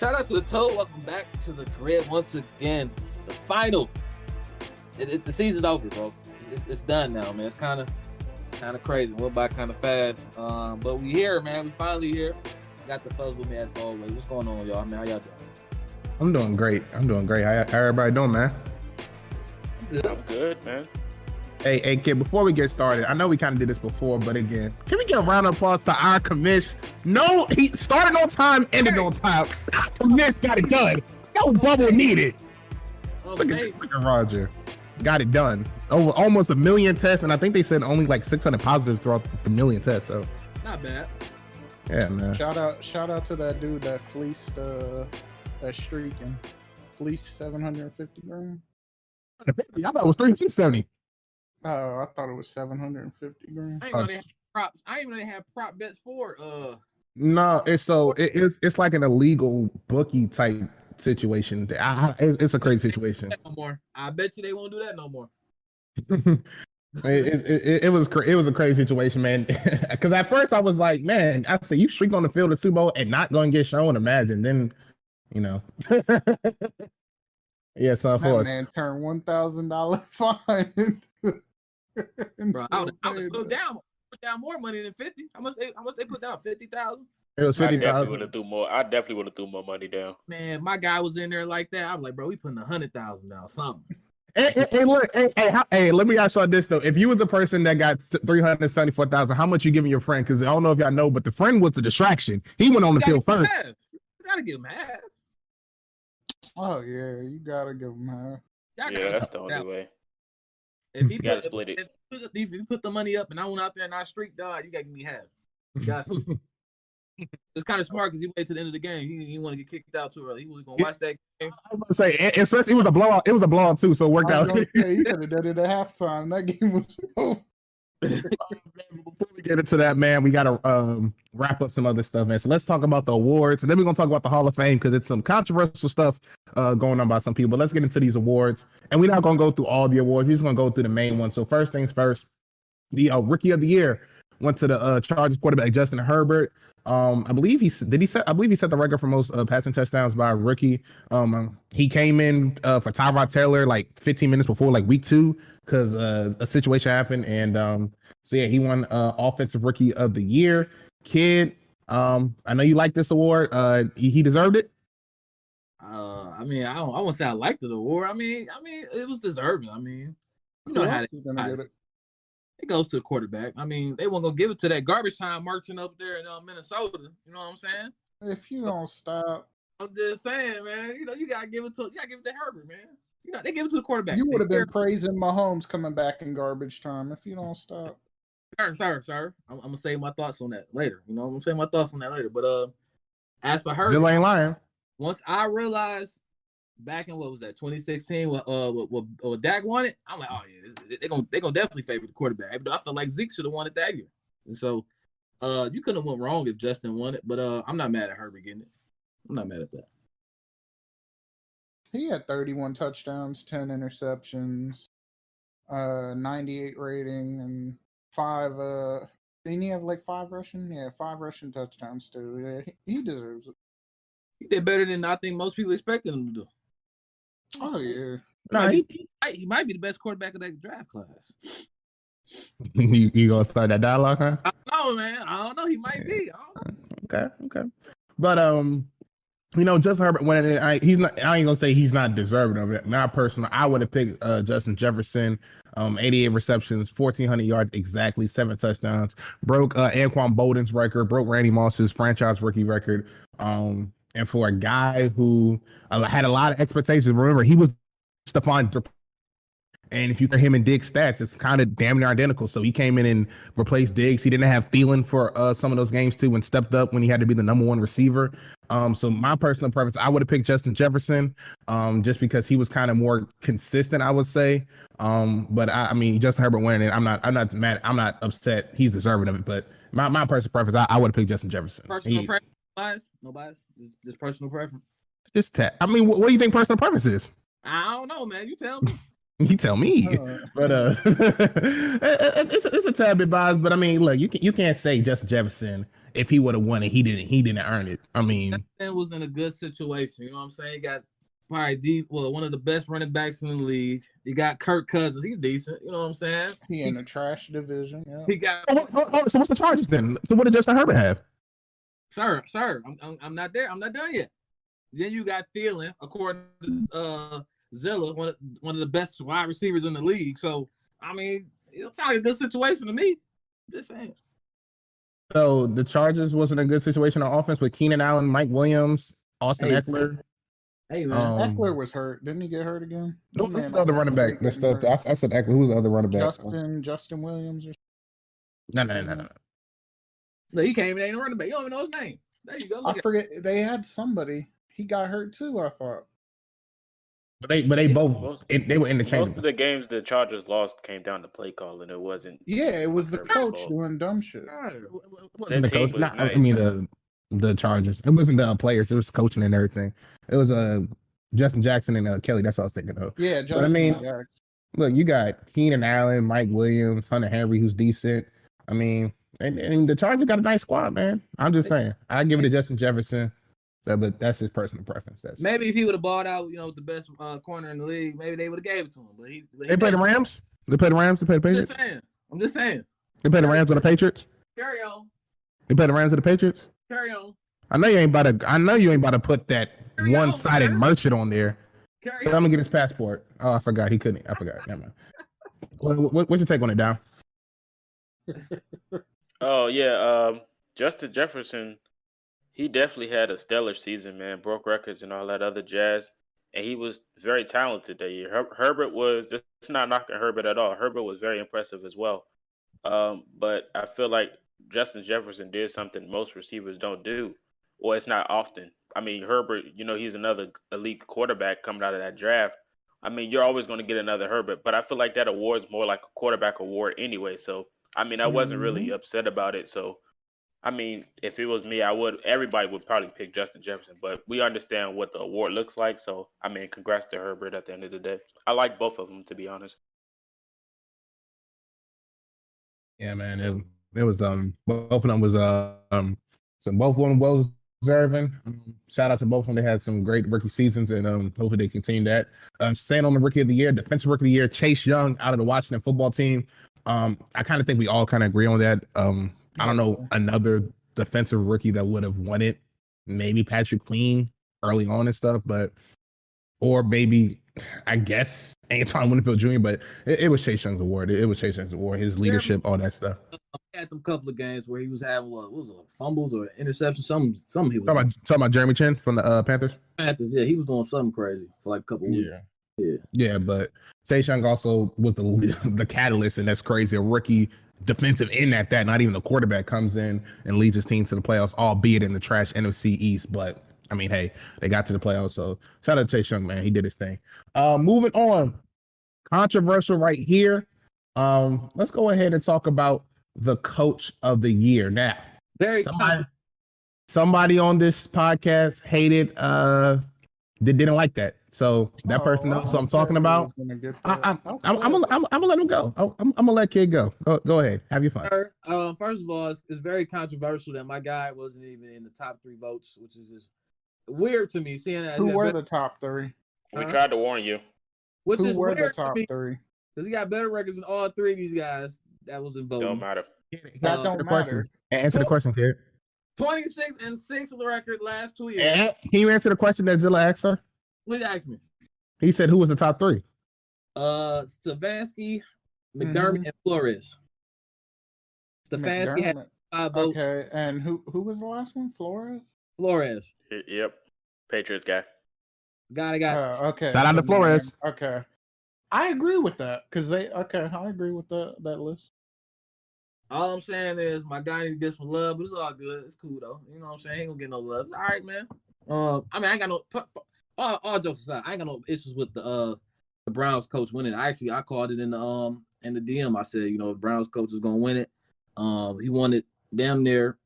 Shout out to the Toad. Welcome back to the crib once again. The final. The season's over, bro. It's done now, man. It's kind of crazy. Went by kind of fast. But we here, man. We finally here. Got the fellas with me as always. What's going on, y'all? Man, how y'all doing? I'm doing great. How everybody doing, man? I'm good, man. Hey, kid, before we get started, I know we kind of did this before, but again, can we get a round of applause to our commish? No, he started on time, ended on time. Our commish got it done. No bubble needed. Look at Roger. Got it done. Over almost 1 million tests, and I think they said only like 600 positives throughout the million tests, so. Not bad. Yeah, man. Shout out to that dude that fleeced that streak and fleeced 750 grand. I thought it was 370. Oh, I thought it was 750 grand. I ain't know they had props. I didn't know they had prop bets for No, it's like an illegal bookie type situation. It's a crazy situation. No more. I bet you they won't do that no more. it was a crazy situation, man. Because at first I was like, man, I said you streak on the field of Super Bowl and not going to get shown. Imagine then, you know. Yeah, so of course. Man turned $1,000 fine. Bro, I would put down more money than 50. How much they put down? 50,000. It was 50,000. I definitely would have threw more money down. Man, my guy was in there like that. I'm like, bro, we putting 100,000 down, something. Hey, look, hey, let me ask y'all this though. If you was the person that got 374,000, how much you giving your friend? Because I don't know if y'all know, but the friend was the distraction. He went on the field first. You gotta give him half. Oh yeah, you gotta give him half. Yeah, that's the only way. If he gotta split it. If you put the money up and I went out there and I streaked, dog, you gotta give me half. You got to. It's kind of smart because he waited to the end of the game. He didn't want to get kicked out too early. He was gonna watch that game. I was about to say, especially it was a blowout. It was a blowout too, so it worked out. You could have done it at halftime. That game was over. Before we get into that, man, we gotta wrap up some other stuff, man. So let's talk about the awards, and then we're gonna talk about the Hall of Fame because it's some controversial stuff going on by some people. But let's get into these awards, and we're not gonna go through all the awards. We're just gonna go through the main ones. So first things first, the Rookie of the Year went to the Chargers quarterback Justin Herbert. I believe he set the record for most passing touchdowns by a rookie. He came in for Tyrod Taylor like 15 minutes before like week 2 because a situation happened, and so yeah, he won Offensive Rookie of the Year. Kid, I know you like this award. He deserved it. I mean, I won't say I liked the award. I mean, it was deserving. I mean, you know how it goes to the quarterback. I mean, they weren't gonna give it to that garbage time merchant up there in Minnesota. You know what I'm saying? If you don't stop, I'm just saying, man. You know, you gotta give it to Herbert, man. You know, they give it to the quarterback. You would have been praising Mahomes coming back in garbage time if you don't stop. Sir. I'm gonna say my thoughts on that later. You know, I'm gonna say my thoughts on that later. But as for Herbert, Bill ain't lying. Once I realized back in 2016, what Dak won it, I'm like, oh yeah, they're gonna definitely favor the quarterback. Even though I felt like Zeke should have won it that year. And so you couldn't have went wrong if Justin won it, but I'm not mad at Herbert getting it. I'm not mad at that. He had 31 touchdowns, 10 interceptions, 98 rating, and 5 didn't he have like 5 rushing? Yeah, 5 rushing touchdowns too. Yeah, he deserves it. He did better than I think most people expected him to do. Oh yeah. No, he might be the best quarterback of that draft class. You gonna start that dialogue, huh? I don't know, man. I don't know. He might be. I don't know. Okay. But you know, Justin Herbert he's not. I ain't gonna say he's not deserving of it. Not personal. I would have picked Justin Jefferson. 88 receptions, 1,400 yards exactly, 7 touchdowns. Broke Anquan Bolden's record. Broke Randy Moss's franchise rookie record. And for a guy who had a lot of expectations, remember he was Stephon. And if you compare him and Diggs' stats, it's kind of damn near identical. So he came in and replaced Diggs. He didn't have Thielen for some of those games too, and stepped up when he had to be the number 1 receiver. So my personal preference, I would have picked Justin Jefferson, just because he was kind of more consistent, I would say. But I mean, Justin Herbert winning it, I'm not mad. I'm not upset. He's deserving of it. But my personal preference, I would have picked Justin Jefferson. Personal preference, no bias, just personal preference. I mean, what do you think personal preference is? I don't know, man. You tell me. You tell me, but it's a tad bit biased. But I mean, look, you can't say Justin Jefferson if he would have won it, he didn't earn it. I mean, that was in a good situation. You know what I'm saying? He got probably one of the best running backs in the league. You got Kirk Cousins. He's decent. You know what I'm saying? He in the trash division. Yeah. He got. So what's the charges then? So what did Justin Herbert have? Sir, I'm not there. I'm not done yet. Then you got Thielen, according to Zilla, one of the best wide receivers in the league. So I mean, it's not a good situation to me. Just saying. So the Chargers wasn't a good situation on offense with Keenan Allen, Mike Williams, Austin Eckler. Hey man, Eckler was hurt. Didn't he get hurt again? Who's the other running back? I said Eckler. Who's the other running back? Justin Williams. Or No. No, he came in, ain't a running back. You don't even know his name. There you go. I forget. They had somebody. He got hurt too, I thought. But they both they were interchangeable. Most of the games the Chargers lost came down to play calling. It wasn't. Yeah, it was the coach doing dumb shit. It wasn't the coach. I mean the Chargers. It wasn't the players. It was coaching and everything. It was Justin Jackson and Kelly. That's what I was thinking of. Yeah, Justin Jackson. Look, you got Keenan Allen, Mike Williams, Hunter Henry, who's decent. I mean, and the Chargers got a nice squad, man. I'm just saying. I give it to Justin Jefferson. But that's his personal preference. Maybe if he would have bought out, the best corner in the league, maybe they would have gave it to him. But they played the Rams. They played the Rams. They played the Patriots. I'm just saying. They played the Rams or the Patriots. Carry on. They played the Rams or the Patriots. Carry on. I know you ain't about to put that one-sided merchant on there. So I'm gonna get his passport. Oh, I forgot. He couldn't. I forgot. Never mind. What's your take on it, Down? Oh yeah, Justin Jefferson. He definitely had a stellar season, man. Broke records and all that other jazz. And he was very talented that year. Herbert was, it's not knocking Herbert at all. Herbert was very impressive as well. But I feel like Justin Jefferson did something most receivers don't do. Or it's not often. I mean, Herbert, he's another elite quarterback coming out of that draft. I mean, you're always going to get another Herbert. But I feel like that award's more like a quarterback award anyway. So, I mean, I wasn't really upset about it. So, I mean, if it was me, everybody would probably pick Justin Jefferson, but we understand what the award looks like. So, I mean, congrats to Herbert at the end of the day. I like both of them, to be honest. Yeah, man. It was both of them was so both of them well deserving. Shout out to both of them. They had some great rookie seasons, and hopefully they continue that. Staying on the rookie of the year, defensive rookie of the year, Chase Young out of the Washington football team. I kind of think we all kind of agree on that. I don't know another defensive rookie that would have won it. Maybe Patrick Queen early on and stuff, or maybe I guess Anton Winfield Jr. But it was Chase Young's award. It was Chase Young's award. His leadership, all that stuff. Had them couple of games where he was having what was it, fumbles or interceptions, something he was talking about Jeremy Chin from the Panthers. Yeah, he was doing something crazy for like a couple weeks. Yeah, but Chase Young also was the catalyst, and that's crazy. A rookie defensive end at that, not even the quarterback, comes in and leads his team to the playoffs, albeit in the trash NFC East. But I mean, hey, they got to the playoffs. So shout out to Chase Young, man. He did his thing. Moving on. Controversial right here. Let's go ahead and talk about the coach of the year. Now, somebody on this podcast hated didn't like that. So that person knows what I'm talking about. I'm gonna let him go. I'm gonna let kid go. Go ahead. Have your fun. First of all, it's very controversial that my guy wasn't even in the top 3 votes, which is just weird to me. Seeing that who were the top 3? We tried to warn you. Which is were weird the top 3? Because he got better records than all 3 of these guys that was in voting. Don't matter. That don't matter. Answer the question, kid. 26-6 of the record last 2 years. Can you answer the question that Zilla asked her? Please ask me. He said, who was the top 3? Stefanski, McDermott, and Flores. Stefanski had 5 votes. Okay, and who was the last one? Flores? Yep. Patriots guy. Got okay. Shout out to Flores. Okay. I agree with that because I agree with that list. All I'm saying is my guy needs to get some love, but it's all good. It's cool though. You know what I'm saying? He ain't gonna get no love. All right, man. I mean, I ain't got no all jokes aside, I ain't got no issues with the Browns coach winning. I called it in the DM. I said, the Browns coach is gonna win it. He won it damn near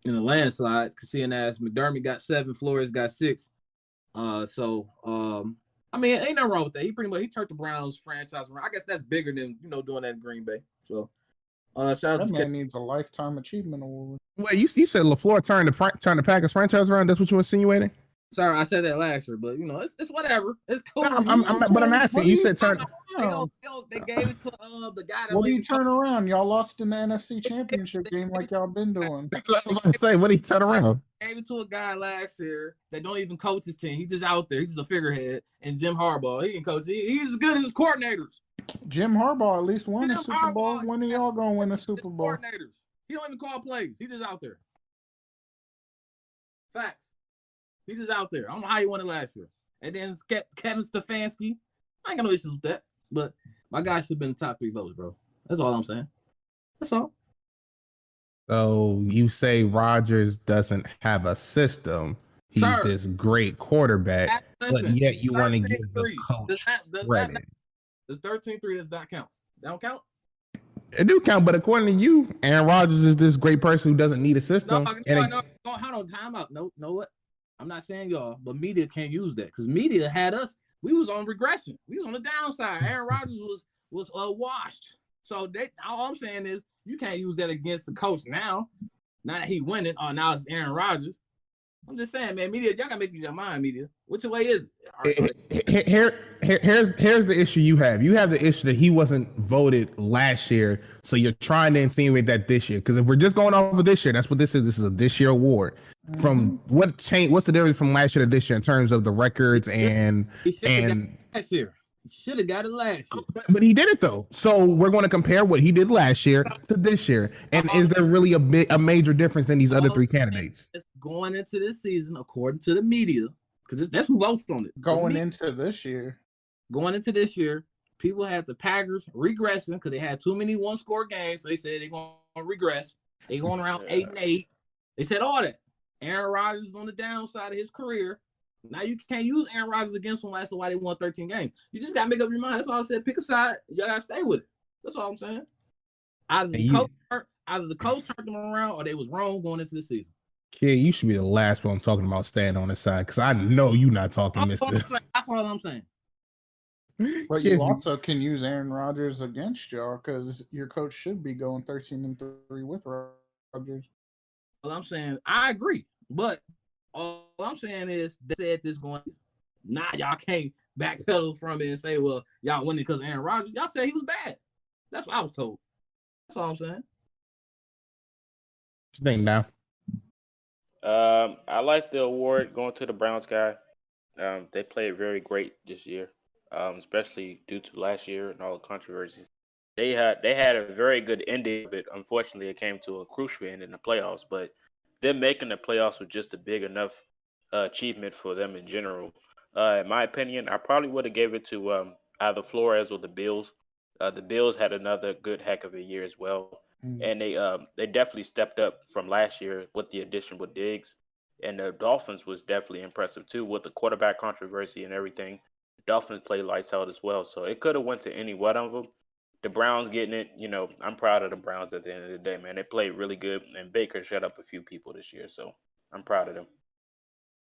in a landslide. Seeing as McDermott got 7, Flores got 6. I mean, ain't nothing wrong with that. He turned the Browns franchise around. I guess that's bigger than doing that in Green Bay. So Shout out That to man needs a lifetime achievement award. Wait, you said LaFleur turned the Packers franchise around? That's what you insinuating? Sorry, I said that last year, but it's whatever. It's cool. No, but I'm asking. You said turn. They gave it to the guy that. What do you turn around? Y'all lost in the NFC Championship game like y'all been doing. I was about to say, what did he turn around? Gave it to a guy last year that don't even coach his team. He's just out there. He's just a figurehead. And Jim Harbaugh, he can coach. He's as good as his coordinators. Jim Harbaugh at least won a Super Bowl. When are y'all gonna win a Super Bowl? Coordinators. He don't even call plays. He's just out there. Facts. He's just out there. I don't know how he won it last year. And then Kevin Stefanski. I ain't got no issues with that. But my guy should have been the top 3 votes, bro. That's all I'm saying. That's all. So you say Rodgers doesn't have a system. He's this great quarterback, but yet you want to give the coach credit. Does 13-3 does not count? That don't count? It do count, but according to you, Aaron Rodgers is this great person who doesn't need a system. No, hold on, time out. No, know what? I'm not saying y'all, but media can't use that because media had us. We was on regression. We was on the downside. Aaron Rodgers was washed. So all I'm saying is you can't use that against the coach now. Now that he winning, now it's Aaron Rodgers. I'm just saying, man, media, y'all gotta make your mind, media. Which way is it? Here's the issue you have. You have the issue that he wasn't voted last year, so you're trying to insinuate that this year. Because if we're just going off of this year, that's what this is. This is a this year award. From what change? What's the difference from last year to this year in terms of the records and last year? He should have got it last year, but he did it though. So we're going to compare what he did last year to this year. And is there really a major difference in these other 3 candidates? It's going into this season, according to the media, because that's who votes on it. Going into this year, people had the Packers regressing because they had too many one-score games. So they said they're going to regress. They're going around 8-8. They said all that. Aaron Rodgers is on the downside of his career. Now you can't use Aaron Rodgers against him as to why they won 13 games. You just gotta make up your mind. That's all I said. Pick a side. You gotta stay with it. That's all I'm saying. Either the coach turned them around or they was wrong going into the season. Kid, you should be the last one talking about staying on the side because I know you're not talking this. That's all I'm saying. But you also can use Aaron Rodgers against y'all because your coach should be going 13-3 with Rodgers. Well, I'm saying I agree, but all I'm saying is they said this going. Y'all can't backpedal from it and say, well, y'all winning because of Aaron Rodgers. Y'all said he was bad. That's what I was told. That's all I'm saying. What you think now? I like the award going to the Browns guy. They played very great this year, especially due to last year and all the controversies. They had a very good ending of it. Unfortunately, it came to a crucial end in the playoffs, but them making the playoffs was just a big enough achievement for them in general. In my opinion, I probably would have gave it to either Flores or the Bills. The Bills had another good heck of a year as well, and they definitely stepped up from last year with the addition with Diggs. And the Dolphins was definitely impressive too with the quarterback controversy and everything. The Dolphins played lights out as well, so it could have went to any one of them. The Browns getting it, I'm proud of the Browns at the end of the day, man. They played really good, and Baker shut up a few people this year, so I'm proud of them.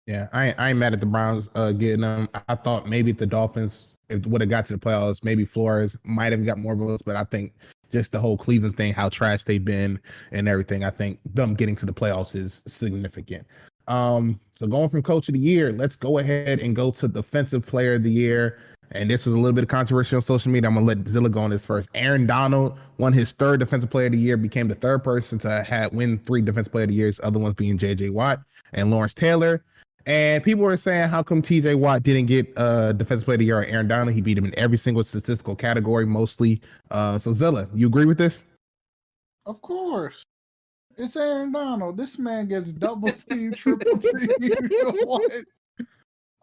Yeah, I ain't mad at the Browns getting them. I thought maybe if the Dolphins would have got to the playoffs, maybe Flores might have got more votes, but I think just the whole Cleveland thing, how trash they've been and everything, I think them getting to the playoffs is significant. So going from coach of the year, let's go ahead and go to defensive player of the year. And this was a little bit of controversy on social media. I'm going to let Zilla go on this first. Aaron Donald won his 3rd defensive player of the year, became the 3rd person to win 3 defensive player of the years, other ones being J.J. Watt and Lawrence Taylor. And people were saying, how come T.J. Watt didn't get defensive player of the year or Aaron Donald? He beat him in every single statistical category, mostly. So Zilla, you agree with this? Of course. It's Aaron Donald. This man gets double team, triple team. What?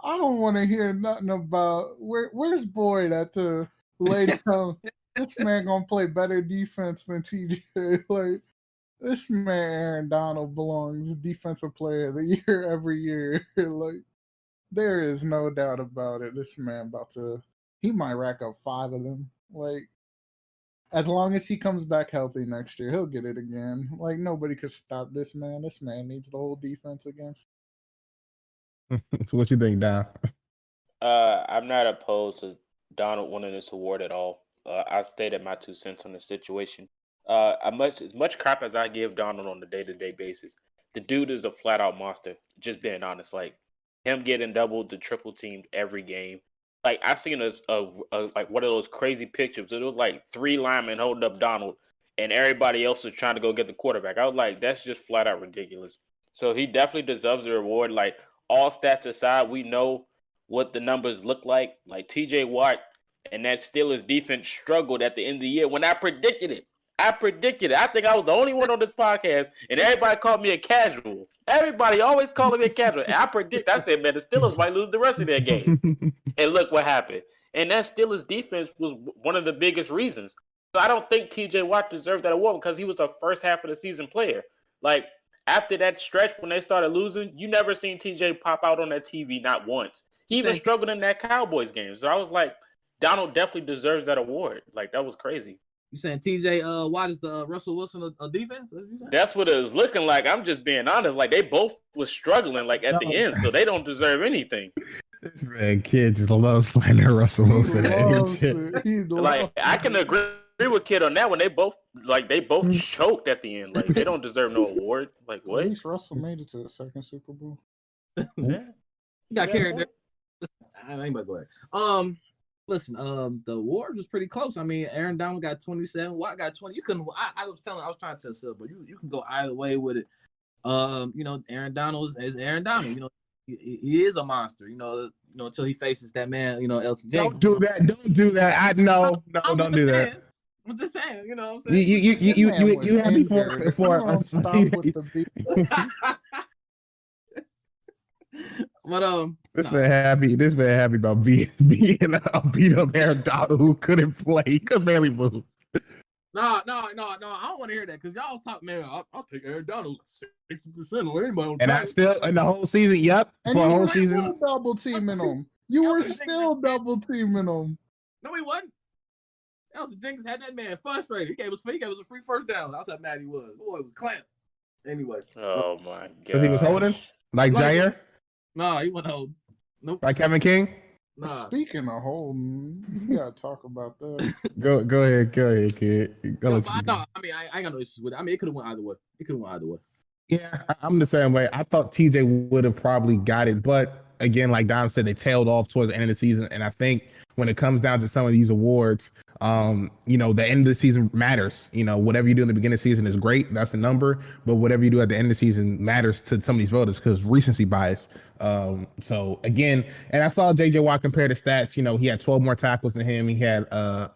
I don't want to hear nothing about where's Boyd at the late time. This man gonna play better defense than TJ. Like this man, Aaron Donald belongs defensive player of the year every year. Like there is no doubt about it. This man he might rack up 5 of them. Like as long as he comes back healthy next year, he'll get it again. Like nobody could stop this man. This man needs the whole defense against. What you think, Don? I'm not opposed to Donald winning this award at all. I stated my 2 cents on the situation. as much crap as I give Donald on a day-to-day basis, the dude is a flat-out monster. Just being honest, like him getting doubled, the triple teamed every game. Like I seen a like one of those crazy pictures. It was like 3 linemen holding up Donald, and everybody else was trying to go get the quarterback. I was like, that's just flat-out ridiculous. So he definitely deserves the reward. Like all stats aside, we know what the numbers look like. Like T.J. Watt and that Steelers defense struggled at the end of the year when I predicted it. I think I was the only one on this podcast, and everybody called me a casual. Everybody always calling me a casual. And I said, man, the Steelers might lose the rest of their game. And look what happened. And that Steelers defense was one of the biggest reasons. So I don't think T.J. Watt deserved that award because he was a first half of the season player. Like, after that stretch when they started losing, you never seen T.J. pop out on that TV, not once. He even struggled in that Cowboys game. So I was like, Donald definitely deserves that award. Like, that was crazy. You saying T.J. Watt is the Russell Wilson of defense? That's what it was looking like. I'm just being honest. Like, they both was struggling, like, at the end, so they don't deserve anything. This man kid just loves slander Russell Wilson. Like, I can agree with Kid on that one. They both choked at the end. Like, they don't deserve no award. Like, what? At least Russell made it to the second Super Bowl. Yeah. He got carried there. I ain't about to go ahead. Listen, the award was pretty close. I mean, Aaron Donald got 27, Watt got 20. You couldn't. I was trying to tell Seth, but you can go either way with it. You know, Aaron Donald is Aaron Donald. You know, he is a monster. You know, until he faces that man. You know, Elton James. Don't do that. Don't do that. I'm just saying. You know what I'm saying? You have me for stop with the beat. But this man happy about being a beat up Aaron Donald who couldn't play. He could barely move. No. I don't want to hear that because y'all talk, man. I'll take Aaron Donald 60% or anybody. And I still in the whole season. Yep, and for you the whole were season. still double teaming him. You were still double teaming him. No, he wasn't. Elton Jenkins had that man frustrated. He gave us a free first down. That's how mad he was. Boy, it was clamped. Anyway. Oh my god. Because he was holding like Jair. No, he wasn't holding. Nope. Like Kevin King. Nah. Speaking of holding, you gotta talk about that. Go ahead, kid. I ain't got no issues with it. I mean, it could have went either way. Yeah, I'm the same way. I thought TJ would have probably got it, but again, like Dom said, they tailed off towards the end of the season, and I think when it comes down to some of these awards, the end of the season matters. Whatever you do in the beginning of the season is great. That's the number. But whatever you do at the end of the season matters to some of these voters because recency bias. So again, and I saw JJ Watt compare the stats. He had 12 more tackles than him. He had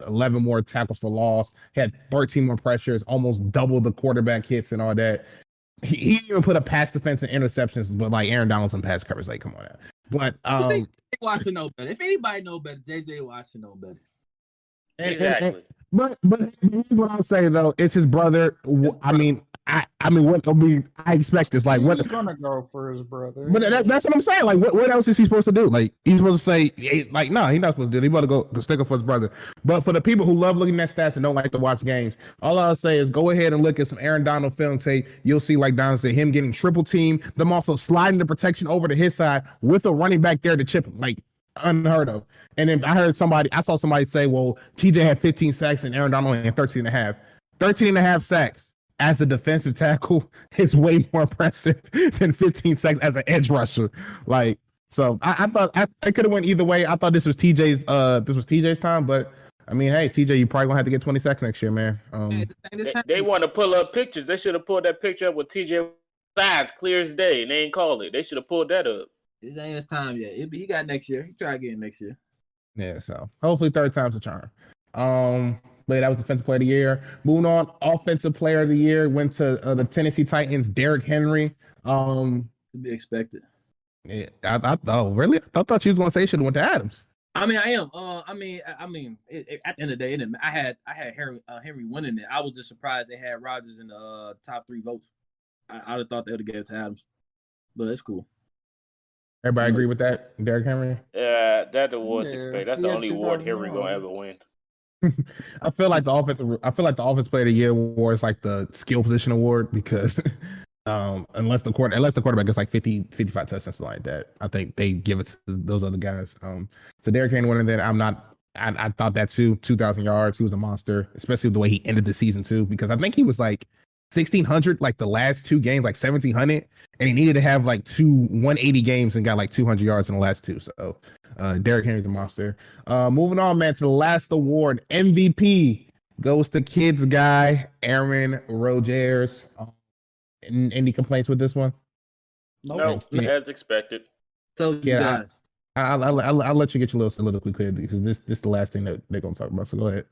11 more tackles for loss. He had 13 more pressures, almost double the quarterback hits and all that. He even put a pass defense and interceptions, but like Aaron Donaldson pass covers, like, come on now. But JJ Watt should know better. If anybody know better, JJ Watt should know better. Exactly. But here's what I'll say though, it's his brother. I expect this. Like, what? He's gonna go for his brother. But that's what I'm saying. Like, what else is he supposed to do? Like, he's supposed to say, like, no, he's not supposed to do it. He's about to go stick up for his brother. But for the people who love looking at stats and don't like to watch games, all I'll say is go ahead and look at some Aaron Donald film tape. You'll see, like Donald said, him getting triple team, them also sliding the protection over to his side with a running back there to chip him. Like, unheard of. And then I saw somebody say, well, TJ had 15 sacks and Aaron Donald had 13 and a half. 13 and a half sacks as a defensive tackle is way more impressive than 15 sacks as an edge rusher. Like, so I thought I could have went either way. I thought this was TJ's time, but I mean, hey, TJ, you probably gonna have to get 20 sacks next year, man. They want to pull up pictures. They should have pulled that picture up with TJ sides clear as day, and they ain't called it. They should have pulled that up. It ain't his time yet. He got next year. He try again next year. Yeah, so hopefully third time's a charm. But that was defensive player of the year. Moving on, offensive player of the year went to the Tennessee Titans, Derrick Henry. To be expected. Yeah, I thought really. I thought you was gonna say should have went to Adams. I mean, I am. At the end of the day, I had Henry winning it. I was just surprised they had Rodgers in the top 3 votes. I'd have thought they would have gave it to Adams, but it's cool. Everybody agree with that, Derrick Henry? Yeah, that award's expected. That's the only award Henry gonna ever win. I feel like the offense player of the year award is like the skill position award because unless the quarterback gets like 50, 55 touchdowns, something like that, I think they give it to those other guys. So Derrick Henry winning that. I'm not I thought that too. 2,000 yards. He was a monster, especially the way he ended the season too. Because I think he was like 1,600 like the last two games, like 1,700, and he needed to have like 180 games and got like 200 yards in the last two. So Derrick Henry's a monster. Moving on, man, to the last award, MVP goes to kids guy Aaron Rodgers. Any complaints with this one? No, as expected. So you guys. I'll let you get your little soliloquy clear because this is the last thing that they're gonna talk about. So go ahead.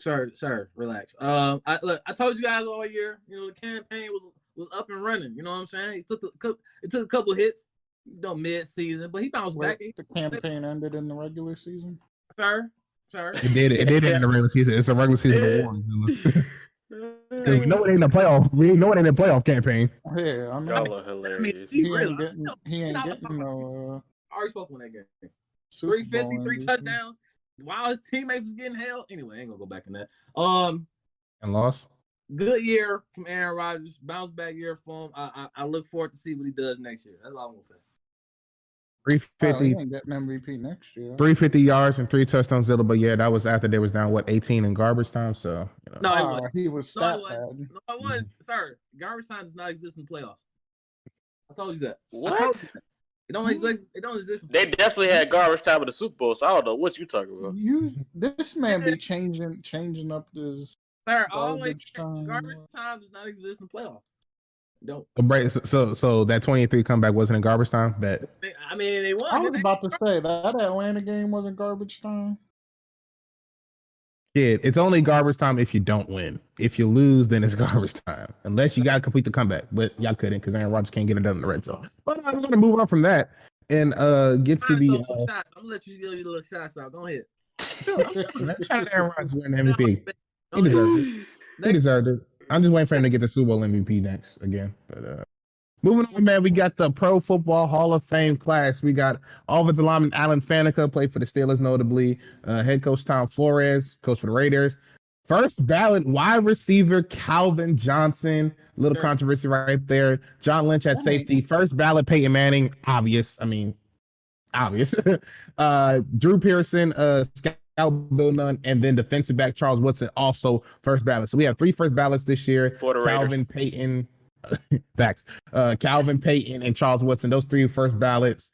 Sir, relax. I told you guys all year, the campaign was up and running. You know what I'm saying? It took a couple hits, mid-season, but he bounced back. The campaign ended in the regular season. Sir. It did end in the regular season. It's a regular season award. We know it ain't a playoff. We know it ain't a playoff campaign. Yeah, I mean, y'all are hilarious. he ain't getting no. I already spoke on that game. 350, 3 touchdowns. While his teammates was getting held. Anyway, I ain't gonna go back in that. And lost. Good year from Aaron Rodgers. Bounce back year for him. I look forward to see what he does next year. That's all I'm gonna say. 350. He ain't getting MVP next year. 350 yards and 3 touchdowns, but yeah, that was after they was down 18 in garbage time. So no, he was stat no, it wasn't. Sir, garbage time does not exist in the playoffs. I told you that. What? I told you that. It don't exist. It don't exist. They definitely had garbage time in the Super Bowl, so I don't know what you talking about. This man be changing up this. Sir, garbage time does not exist in the playoffs. Don't. So that 23 comeback wasn't in garbage time. Bet. I mean, they won. I was about to say that Atlanta game wasn't garbage time. Yeah, it's only garbage time if you don't win. If you lose, then it's garbage time. Unless you got to complete the comeback. But y'all couldn't because Aaron Rodgers can't get it done in the red zone. But I'm going to move on from that and get to the... shots. I'm going to let you give your little shots out. Go ahead. Shout out to Aaron Rodgers winning MVP. He deserved it. He deserved it. I'm just waiting for him to get the Super Bowl MVP next again. But moving on, man, we got the Pro Football Hall of Fame class. We got offensive lineman Alan Faneca, played for the Steelers notably. Head coach Tom Flores, coach for the Raiders. First ballot wide receiver Calvin Johnson. Little controversy right there. John Lynch at safety. First ballot Peyton Manning. Obvious. Drew Pearson, Scout Bill Nunn, and then defensive back Charles Woodson, also first ballot. So we have 3 first ballots this year. For the Raiders. Calvin Payton. Facts. Calvin Payton and Charles Woodson, those 3 first ballots.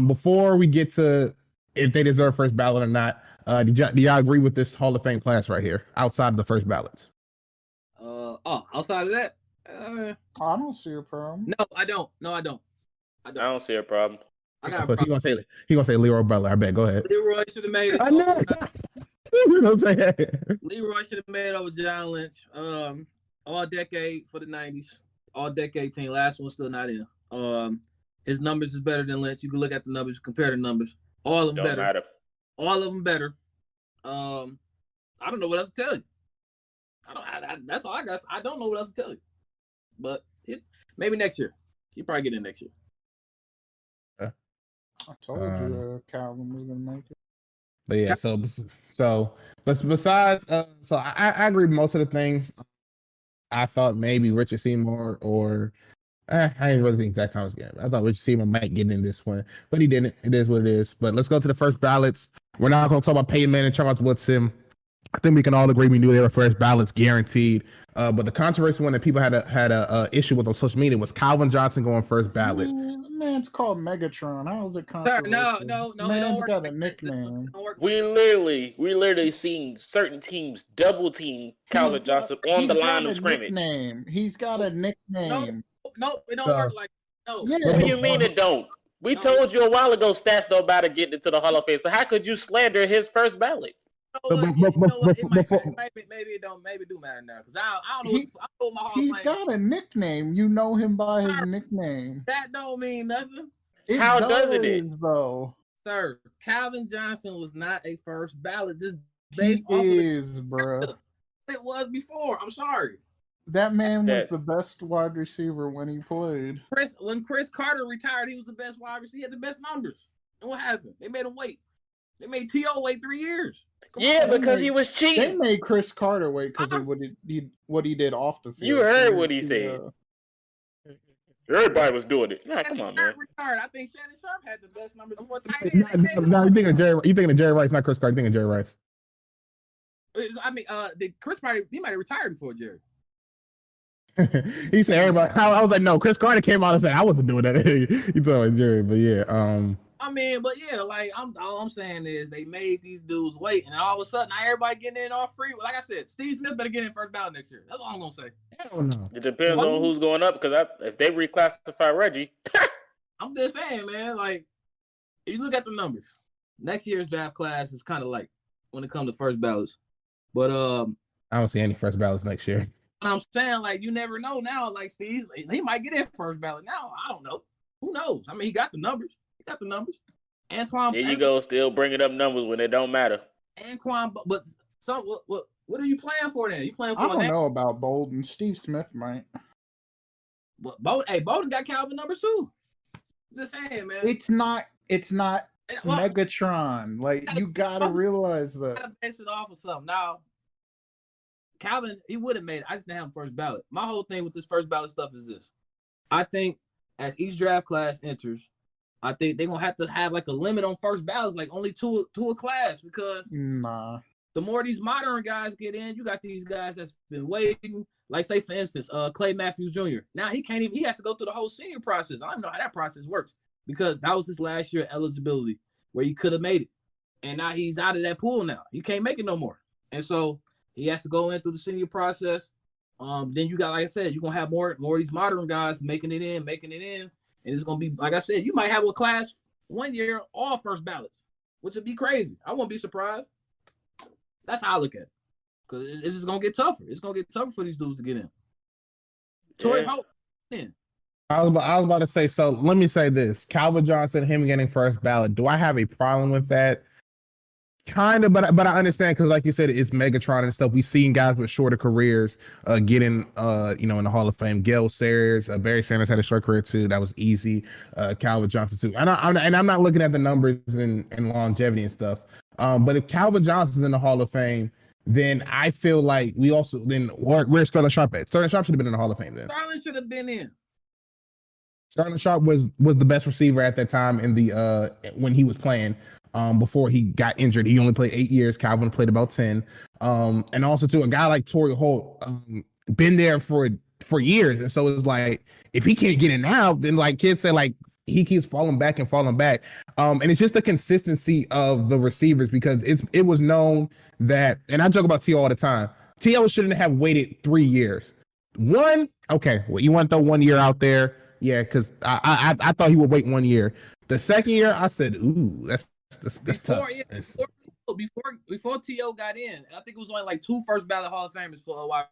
Before we get to if they deserve first ballot or not, do y'all agree with this Hall of Fame class right here, outside of the first ballots? Outside of that, I don't see a problem. No, I don't. I don't see a problem. I got a He problem. gonna say Leroy Butler. I bet. Go ahead. Leroy should have made it. I know. Leroy should have made it over John Lynch. All decade for the 90s. All decade team. Last one still not in. His numbers is better than Lynch. You can look at the numbers, compare the numbers. All of them better. Matter. All of them better. I don't know what else to tell you. That's all I got. I don't know what else to tell you. But maybe next year. You probably get in next year. I told you Calvin was gonna make it. But yeah, but besides, so I agree with most of the things. I thought maybe Richard Seymour or I didn't really think exact times game. I thought Richard Seymour might get in this one, but he didn't. It is what it is. But let's go to the first ballots. We're not going to talk about Peyton Manning, Charles Woodson. I think we can all agree we knew they were first ballots guaranteed. But the controversy one that people had a issue with on social media was Calvin Johnson going first ballot. Man's called Megatron. How is it controversial? No. Man's got a nickname. We literally seen certain teams double team Calvin Johnson on the line of scrimmage. He's got a nickname. No, it don't work like no. Yeah. What do you mean it don't? We told you a while ago stats don't matter getting into the Hall of Fame. So how could you slander his first ballot? Maybe it don't. Maybe it do matter now because I don't know. I know my Hall of Fame. He's got a nickname. You know him by his nickname. That don't mean nothing. How does it? Though, sir, Calvin Johnson was not a first ballot. Just based he off is, of bro. It was before. I'm sorry. That man was the best wide receiver when he played. When Chris Carter retired, he was the best wide receiver. He had the best numbers. And what happened? They made him wait. They made T.O. wait 3 years. Because he was cheating. They made Chris Carter wait because of what he did off the field. You heard what he said. Everybody was doing it. Nah, come on, man. Retired. I think Shannon Sharp had the best numbers. No, you thinking of Jerry Rice, not Chris Carter. You thinking of Jerry Rice. I mean, did Chris probably he might have retired before Jerry. He said everybody. I was like, no, Chris Carter came out and said I wasn't doing that. He talking about Jerry, but yeah. I mean, but yeah, like all I'm saying is they made these dudes wait, and all of a sudden now everybody getting in all free. Like I said, Steve Smith better get in first ballot next year. That's all I'm gonna say. Hell no. It depends on who's going up because if they reclassify Reggie, I'm just saying, man. Like, if you look at the numbers, next year's draft class is kind of like when it comes to first ballots. But I don't see any first ballots next year. I'm saying, like, you never know now. Like Steve, he might get in first ballot now. I don't know. Who knows? I mean, he got the numbers. Antoine. There you go, still bringing up numbers when it don't matter. Antoine, but what are you playing for then? You playing for? I don't know about Bolden. Steve Smith might. But Bolden got Calvin numbers too. Just saying, man. It's not Megatron. Like you gotta realize that. Gotta base it off of something. Now, Calvin, he would have made it. I just didn't have him first ballot. My whole thing with this first ballot stuff is this. I think as each draft class enters, I think they're gonna have to have like a limit on first ballots, like only two a class, because the more these modern guys get in, you got these guys that's been waiting. Like say for instance, Clay Matthews Jr. Now he has to go through the whole senior process. I don't know how that process works because that was his last year eligibility where he could have made it. And now he's out of that pool now. You can't make it no more. And so he has to go in through the senior process. Then you got, like I said, you're gonna have more of these modern guys making it in. And it's gonna be, like I said, you might have a class 1 year all first ballots, which would be crazy. I wouldn't be surprised. That's how I look at it. Because it's just gonna get tougher. It's gonna get tougher for these dudes to get in. Torrey Holt in. I was about to say, so let me say this. Calvin Johnson, him getting first ballot. Do I have a problem with that? Kind of, but I understand because, like you said, it's Megatron and stuff. We've seen guys with shorter careers get in, in the Hall of Fame. Gale Sayers, Barry Sanders had a short career too. That was easy. Calvin Johnson too. And I'm not looking at the numbers and longevity and stuff. But if Calvin Johnson's in the Hall of Fame, then I feel like where's Sterling Sharp at? Sterling Sharp should have been in the Hall of Fame then. Sterling should have been in. Sterling Sharp was the best receiver at that time in the when he was playing. Before he got injured, he only played 8 years. Calvin played about 10. And also too, a guy like Torrey Holt, been there for years, and so it's like if he can't get in now, then like kids say, like he keeps falling back. And it's just the consistency of the receivers because it was known that, and I joke about T.O. all the time. T.O. shouldn't have waited 3 years. Okay, well you want to throw 1 year out there, yeah, because I thought he would wait 1 year. The second year, I said, ooh, that's tough. Before T.O. got in, I think it was only like 2 first ballot Hall of Famers for a while.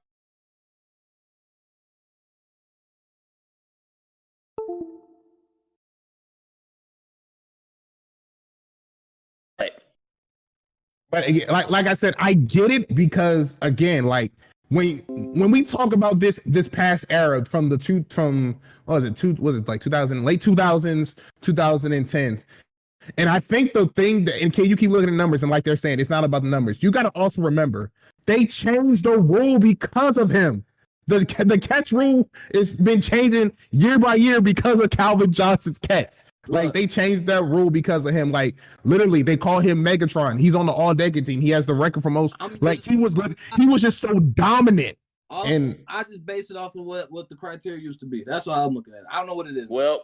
But again, like I said, I get it because again, like when we talk about this past era from late 2000, late 2000s, 2010s. And I think the thing that, and you keep looking at numbers and like they're saying, it's not about the numbers. You got to also remember they changed the rule because of him. The catch rule has been changing year by year because of Calvin Johnson's catch. Like they changed that rule because of him. Like literally, they call him Megatron. He's on the all-decade team. He has the record for most. He was just so dominant. And I just base it off of what the criteria used to be. That's why I'm looking at it. I don't know what it is. Well,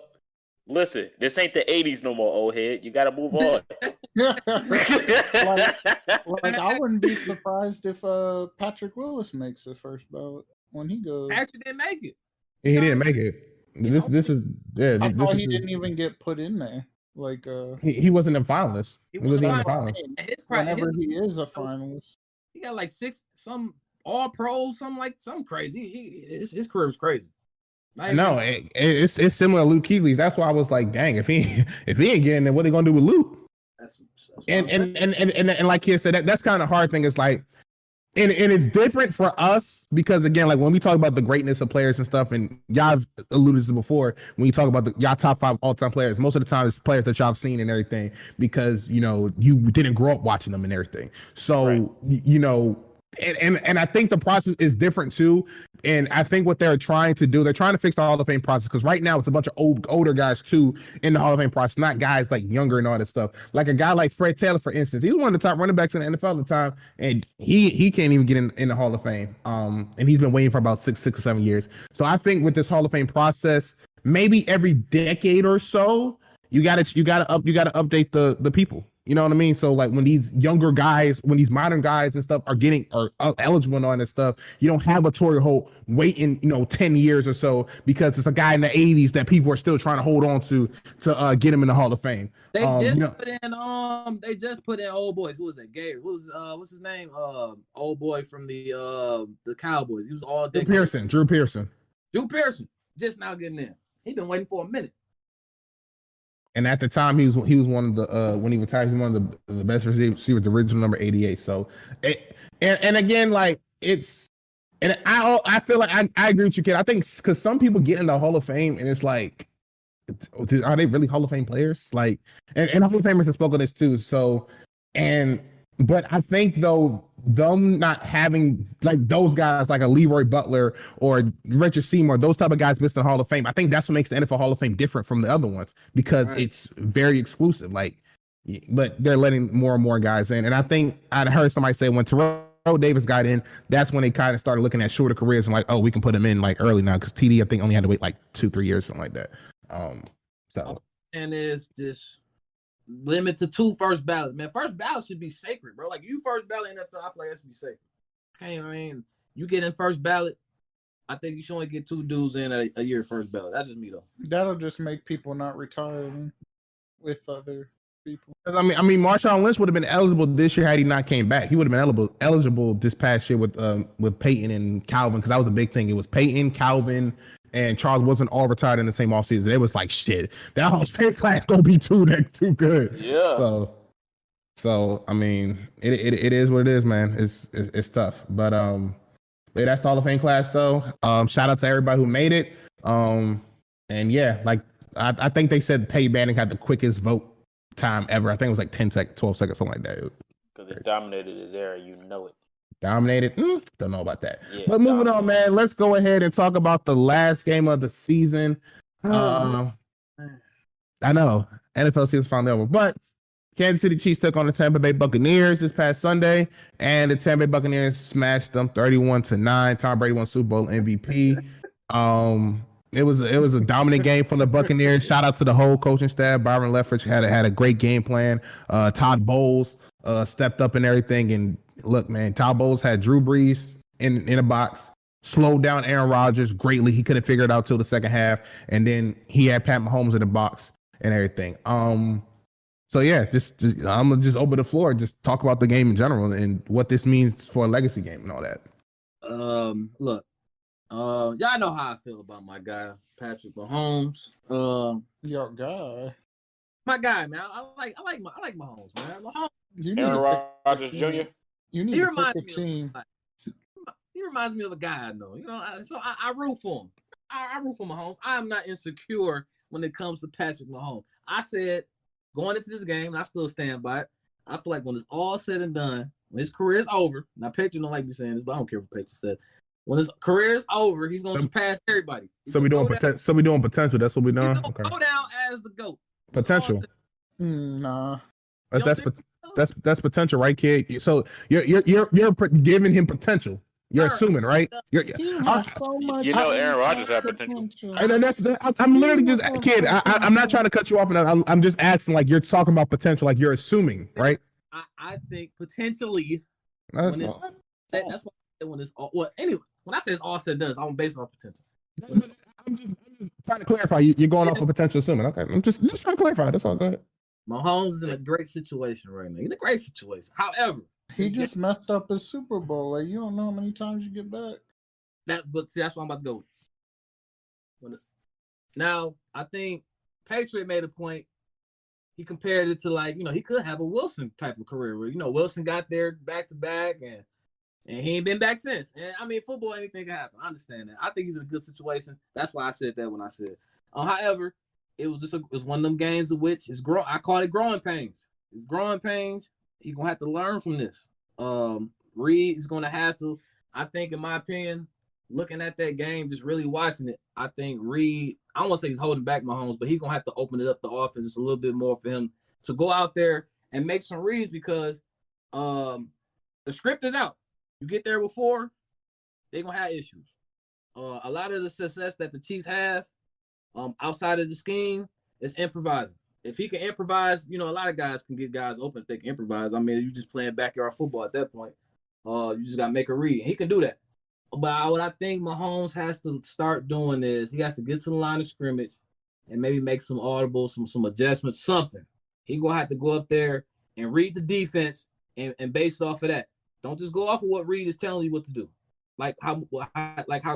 listen, this ain't the 80s no more, old head. You got to move on. like I wouldn't be surprised if Patrick Willis makes the first ballot when he goes. Actually didn't make it. He didn't make it. This is I thought he didn't even get put in there. Like he wasn't a finalist. He wasn't even a finalist. Whenever he is a finalist, he got like 6 some all pros, something crazy. His career was crazy. No, it's similar to Luke Kuechly's. That's why I was like, dang, if he ain't getting there, what are they gonna do with Luke? That's and like Kid said, that's kind of hard thing. It's like, and it's different for us because again, like when we talk about the greatness of players and stuff, and y'all have alluded to this before, when you talk about y'all top 5 all-time players, most of the time it's players that y'all have seen and everything because you didn't grow up watching them and everything. So right. And I think the process is different too. And I think what they're trying to do, they're trying to fix the Hall of Fame process, because right now it's a bunch of older guys too in the Hall of Fame process, not guys like younger and all that stuff. Like a guy like Fred Taylor, for instance, he was one of the top running backs in the NFL at the time, and he can't even get in the Hall of Fame. And he's been waiting for about six or 7 years. So I think with this Hall of Fame process, maybe every decade or so, you gotta update the people. You know what I mean? So like when these younger guys, when these modern guys and stuff are eligible and all that stuff, you don't have a Torrey Holt waiting, 10 years or so because it's a guy in the 80s that people are still trying to hold on to get him in the Hall of Fame. They just put in old boys. Who was that? Gary. What's his name? Old boy from the Cowboys. He was all day. Drew Pearson. Just now getting in. He's been waiting for a minute. And at the time, he was one of the when he retired, he was one of the best receivers, the original number 88. So, and again, like I feel like I agree with you, kid. I think because some people get in the Hall of Fame and it's like, are they really Hall of Fame players? Like, and Hall of Famers have spoken this too. So, but I think though them not having like those guys like a Leroy Butler or Richard Seymour, those type of guys missed the Hall of Fame. I think that's what makes the NFL Hall of Fame different from the other ones because it's very exclusive. Like, but they're letting more and more guys in. And I think I heard somebody say when Terrell Davis got in, that's when they kind of started looking at shorter careers and like, oh, we can put him in like early now because TD I think only had to wait like 2-3 years, something like that. And it's just limit to 2 first ballots, man. First ballot should be sacred, bro. Like you first ballot NFL, I feel like that should be sacred. Okay, I mean, you get in first ballot, I think you should only get 2 dudes in a year first ballot. That's just me though. That'll just make people not retire with other people. I mean, Marshawn Lynch would have been eligible this year had he not came back. He would have been eligible this past year with Peyton and Calvin because that was the big thing. It was Peyton, Calvin, and Charles wasn't all retired in the same offseason. It was like shit. That whole same class gonna be too good. Yeah. So I mean, it is what it is, man. It's tough, but that's the Hall of Fame class though. Shout out to everybody who made it. And yeah, like I think they said Peyton Manning had the quickest vote time ever. I think it was like 10 seconds, 12 seconds, something like that. Because it dominated his era, it. Dominated? Don't know about that. Yeah, but moving on, man. Let's go ahead and talk about the last game of the season. I know NFL season's finally over, but Kansas City Chiefs took on the Tampa Bay Buccaneers this past Sunday, and the Tampa Bay Buccaneers smashed them 31-9. Tom Brady won Super Bowl MVP. It was a dominant game from the Buccaneers. Shout out to the whole coaching staff. Byron Leftwich had a great game plan. Todd Bowles stepped up and everything. And look, man, Todd Bowles had Drew Brees in a box, slowed down Aaron Rodgers greatly. He couldn't figure it out till the second half, and then he had Pat Mahomes in the box and everything. So yeah, I'm gonna just open the floor, just talk about the game in general and what this means for a legacy game and all that. Look. Y'all know how I feel about my guy Patrick Mahomes. Your guy, my guy, man. I like Mahomes, man. Mahomes. Aaron Rodgers Jr. He reminds me of a guy I know. So I root for him. I root for Mahomes. I am not insecure when it comes to Patrick Mahomes. I said going into this game, and I still stand by it. I feel like when it's all said and done, when his career is over. Now, Patrick don't like me saying this, but I don't care what Patrick said. When his career is over, he's gonna surpass everybody. So we doing potential. That's what we doing. He's gonna go down as the GOAT. Potential. Nah. That's potential, right, kid? So you're giving him potential. You're assuming, right? So much. Aaron Rodgers had potential. I'm literally just kid. I'm not trying to cut you off, and I'm just asking. Like you're talking about potential, like you're assuming, right? I think potentially. That's why when it's all anyway. When I say it's all said and done, I'm based off potential. I'm just trying to clarify. You're going off of potential assuming. Okay, I'm just trying to clarify. That's all. Go ahead. Mahomes is in a great situation right now. He's in a great situation. However, he just messed up his Super Bowl. Like you don't know how many times you get back. But see, that's what I'm about to go with. Now, I think Patriot made a point. He compared it to like, he could have a Wilson type of career where, Wilson got there back to back and he ain't been back since. And I mean, football, anything can happen. I understand that. I think he's in a good situation. That's why I said that when I said. However, it was one of them games of which I call it growing pains. It's growing pains. He's gonna have to learn from this. Reed is gonna have to. I think, in my opinion, looking at that game, just really watching it, I think Reed, I don't want to say he's holding back Mahomes, but he's going to have to open it up the offense just a little bit more for him to go out there and make some reads because the script is out. You get there before, they're going to have issues. A lot of the success that the Chiefs have outside of the scheme is improvising. If he can improvise, a lot of guys can get guys open if they can improvise. I mean, you're just playing backyard football at that point. You just got to make a read. He can do that. But what I think Mahomes has to start doing is he has to get to the line of scrimmage and maybe make some audibles, some adjustments, something. He going to have to go up there and read the defense and base it off of that. Don't just go off of what Reed is telling you what to do. Like how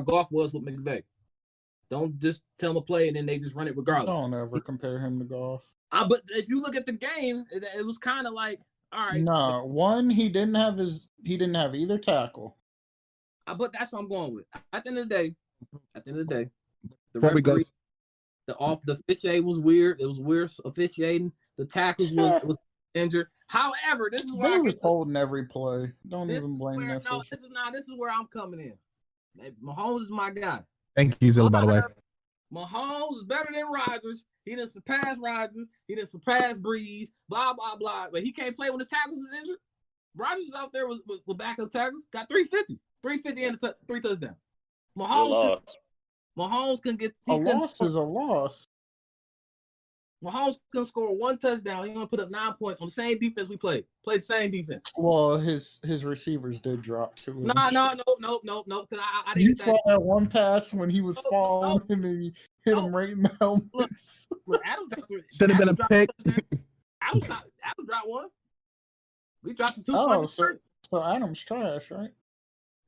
Goff was with McVay. Don't just tell them to play and then they just run it regardless. Don't ever compare him to Goff. But if you look at the game, it was kind of like, all right. No, one, he didn't have either tackle. But that's what I'm going with. At the end of the day, the Before we go, referee, the officiating was weird. It was weird officiating. The tackles was injured. However, this is where they was holding every play. Don't even blame that. No, this is where I'm coming in. Mahomes is my guy. thank you, Zilla, by the way. Mahomes is better than Rodgers. He didn't surpass Rodgers. He didn't surpass Breeze. Blah blah blah. But he can't play when his tackles is injured. Rodgers was out there with backup tackles. Got 350. 350 and 3 touchdowns. Mahomes can get a loss is a loss. Mahomes can score 1 touchdown. He's gonna put up 9 points on the same defense we played. Played the same defense. Well, his receivers did drop too. No. Because I didn't. You saw that one pass when he was falling and he hit him right in the helmet. Look, Adams should have been a pick. Adams dropped 1. We dropped the 2 points. So Adams trash, right?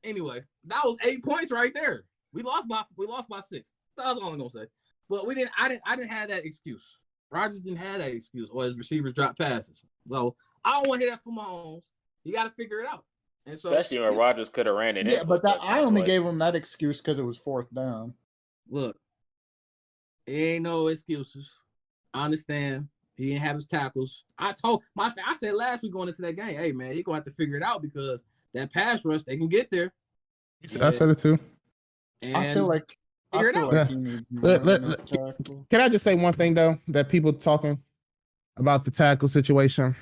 Anyway, that was 8 points right there. We lost by 6. That's all I'm gonna say. But we didn't. I didn't have that excuse. Rodgers didn't have that excuse, or his receivers dropped passes. So I don't want to hear that from Mahomes. You got to figure it out. And so, especially when Rodgers could have ran it. Yeah, but I only gave him that excuse because it was 4th down. Look, it ain't no excuses. I understand. He didn't have his tackles. I said last week going into that game, hey man, you're gonna have to figure it out because that pass rush, they can get there. I said it too. And I feel like he needs Can I just say one thing though that people talking about the tackle situation?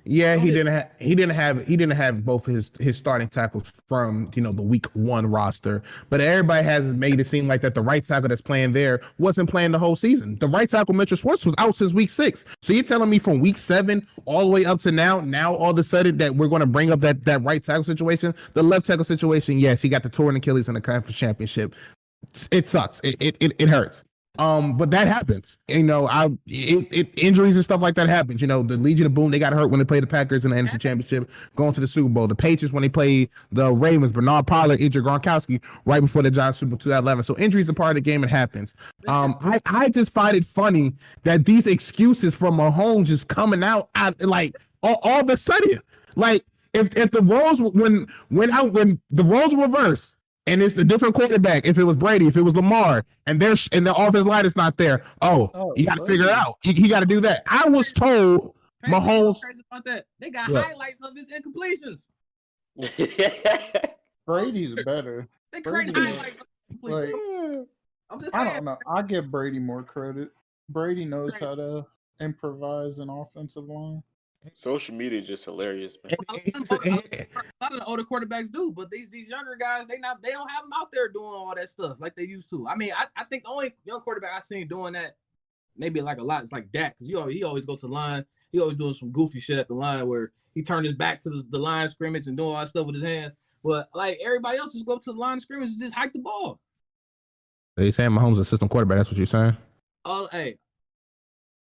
Yeah, he didn't have both his starting tackles from the week 1 roster, but everybody has made it seem like that the right tackle that's playing there wasn't playing the whole season. The right tackle Mitchell Schwartz was out since week 6. So you're telling me from week 7 all the way up to now all of a sudden that we're going to bring up that right tackle situation? The left tackle situation, yes, he got the torn Achilles in the conference championship. It sucks. It hurts. But that happens. Injuries and stuff like that happens. The Legion of Boom, they got hurt when they played the Packers in the NFC Championship, going to the Super Bowl. The Patriots when they played the Ravens, Bernard Pollard injured Gronkowski right before the Giants Super Bowl 2011. So injuries are part of the game. It happens. I just find it funny that these excuses from Mahomes just coming out like all of a sudden. Like if the roles when the roles were reversed. And it's a different quarterback. If it was Brady, if it was Lamar, and the offensive line is not there, you got to figure it out. You got to do that. I was told Mahomes. About that. They got highlights of his incompletions. Brady's better. They create highlights. I'm just saying. I don't know. I give Brady more credit. Brady knows how to improvise an offensive line. Social media is just hilarious, man. A lot of the older quarterbacks do, but these younger guys, they don't have them out there doing all that stuff like they used to. I mean, I think the only young quarterback I've seen doing that, maybe like a lot, is like Dak, because he always go to the line. He always doing some goofy shit at the line where he turned his back to the line scrimmage and doing all that stuff with his hands. But like everybody else just go up to the line of scrimmage and just hike the ball. So you saying Mahomes is a system quarterback? That's what you're saying? Oh, hey,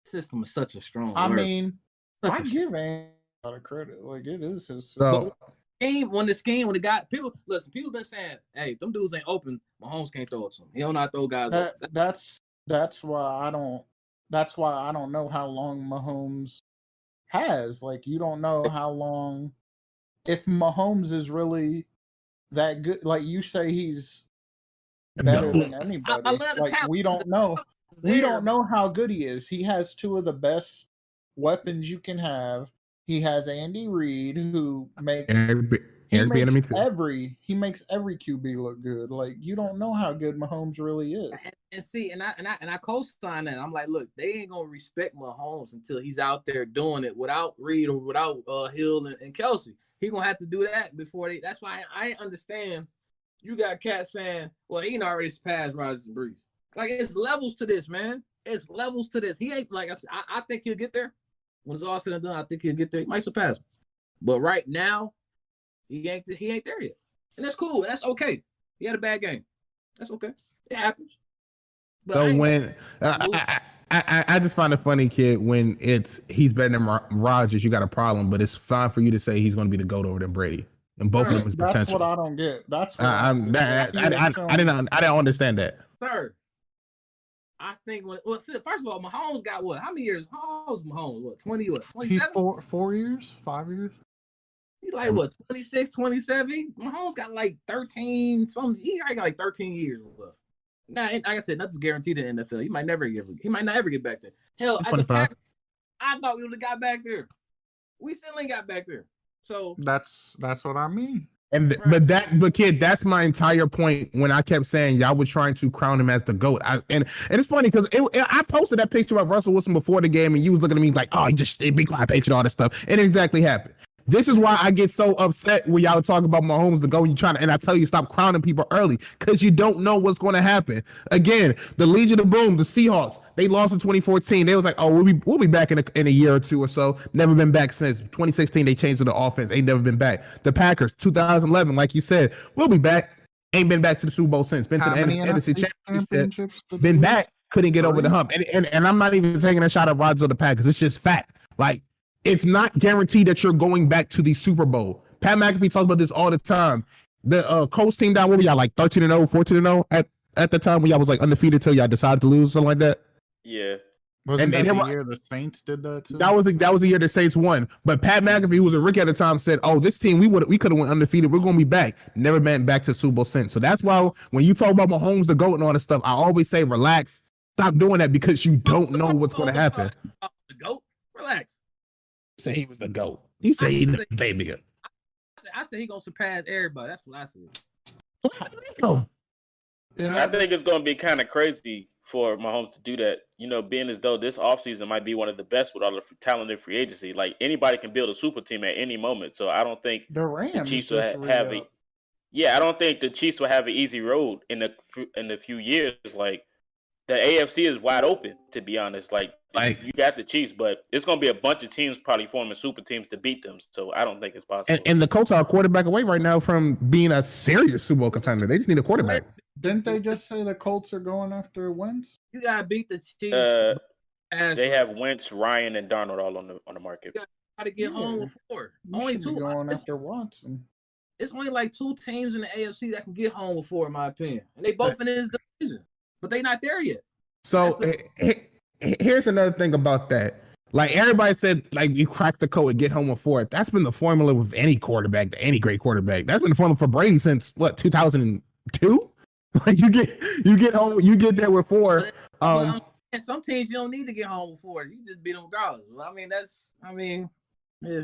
system is such a strong word. I mean, I give Andy a lot of credit. Like it is his. So, when it got people been saying, hey, them dudes ain't open. Mahomes can't throw it to him. He don't know how to throw guys. That's why I don't know how long Mahomes has. Like you don't know how long. If Mahomes is really that good, like you say, he's better than anybody. I love the talent. We don't know. We don't know how good he is. He has 2 of the best weapons you can have. He has Andy Reid, who makes Eric Bieniemy too. He makes every QB look good. Like, you don't know how good Mahomes really is. And see, and I co-sign that. I'm like, look, they ain't gonna respect Mahomes until he's out there doing it without Reed or without Hill and Kelsey. He gonna have to do that before they. That's why I understand. You got cats saying, well, he already surpassed Rodgers and Brees. Like, it's levels to this, man. It's levels to this. He ain't, like I said, I think he'll get there. When it's all said and done, I think he'll get there. He might surpass him. But right now, he ain't there yet. And that's cool. That's okay. He had a bad game. That's okay. It happens. But so when I just find it funny, kid, when he's better than Rodgers, you got a problem, but it's fine for you to say he's going to be the GOAT over than Brady. And both of them is potential. That's what I don't get. That's what I didn't understand that. Sir, I think first of all, Mahomes got what? How many years? How old is Mahomes? What, 20 what? 27? He's 4 years, 5 years. He like what, 26, 27? Mahomes got like 13 something. He already got like 13 years left. Now, like I said, nothing's guaranteed in the NFL. He might not ever get back there. Hell, as a Packer, I thought we would have got back there. We still ain't got back there. So that's what I mean. And but kid, that's my entire point when I kept saying y'all were trying to crown him as the GOAT. And it's funny because I posted that picture of Russell Wilson before the game, and you was looking at me like, oh, he just be quiet, Patriot, all this stuff. And it exactly happened. This is why I get so upset when y'all talk about Mahomes the GOAT. And I tell you stop crowning people early because you don't know what's going to happen. Again, the Legion of Boom, the Seahawks, they lost in 2014. They was like, oh, we'll be back in a year or two or so. Never been back since 2016. They changed the offense. Ain't never been back. The Packers, 2011, like you said, we'll be back. Ain't been back to the Super Bowl since. Been to the NFC Championship. Been back. Couldn't get over the hump. And I'm not even taking a shot at Rodgers or the Packers. It's just fact. Like, it's not guaranteed that you're going back to the Super Bowl. Pat McAfee talks about this all the time. The Colts team down, what were y'all, like 13-0, 14-0 at the time when y'all was like undefeated till y'all decided to lose, something like that? Yeah. Wasn't that the year the Saints did that too? That was the year the Saints won. But Pat McAfee, who was a rookie at the time, said, oh, this team, we could have went undefeated. We're going to be back. Never been back to the Super Bowl since. So that's why when you talk about Mahomes, the GOAT and all this stuff, I always say, relax. Stop doing that because you don't know what's going to happen. The GOAT? Relax. Say he was the GOAT. He said he the baby. I said he gonna surpass everybody. That's what I said. I think it's gonna be kind of crazy for Mahomes to do that. You know, being as though this offseason might be one of the best with all the talented free agency. Like, anybody can build a super team at any moment. So I don't think the Chiefs will have I don't think the Chiefs will have an easy road in the few years. Like, the AFC is wide open, to be honest. Like, you got the Chiefs, but it's going to be a bunch of teams probably forming super teams to beat them. So I don't think it's possible. And the Colts are a quarterback away right now from being a serious Super Bowl contender. They just need a quarterback. Didn't they just say the Colts are going after Wentz? You got to beat the Chiefs. They have Wentz, Ryan, and Darnold all on the market. You got to get home with 4. Only 2 going after Watson. It's only like 2 teams in the AFC that can get home with 4, in my opinion, and they both in this division, but they not there yet. So here's another thing about that. Like, everybody said, like, you crack the code and get home with 4. That's been the formula with any quarterback, any great quarterback. That's been the formula for Brady since 2002. Like, you get home, you get there with 4. And some teams you don't need to get home with 4. You just beat them regardless. Yeah,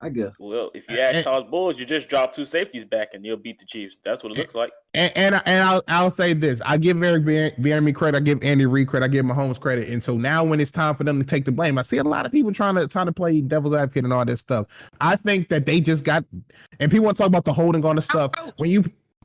I guess. Well, if you ask Charles Bulls, you just drop 2 safeties back and you'll beat the Chiefs. That's what it looks like. And I'll say this: I give Eric Bieniemy credit, I give Andy Reid credit, I give Mahomes credit. And so now, when it's time for them to take the blame, I see a lot of people trying to play devil's advocate and all this stuff. I think that they just got, and people want to talk about the holding on the stuff.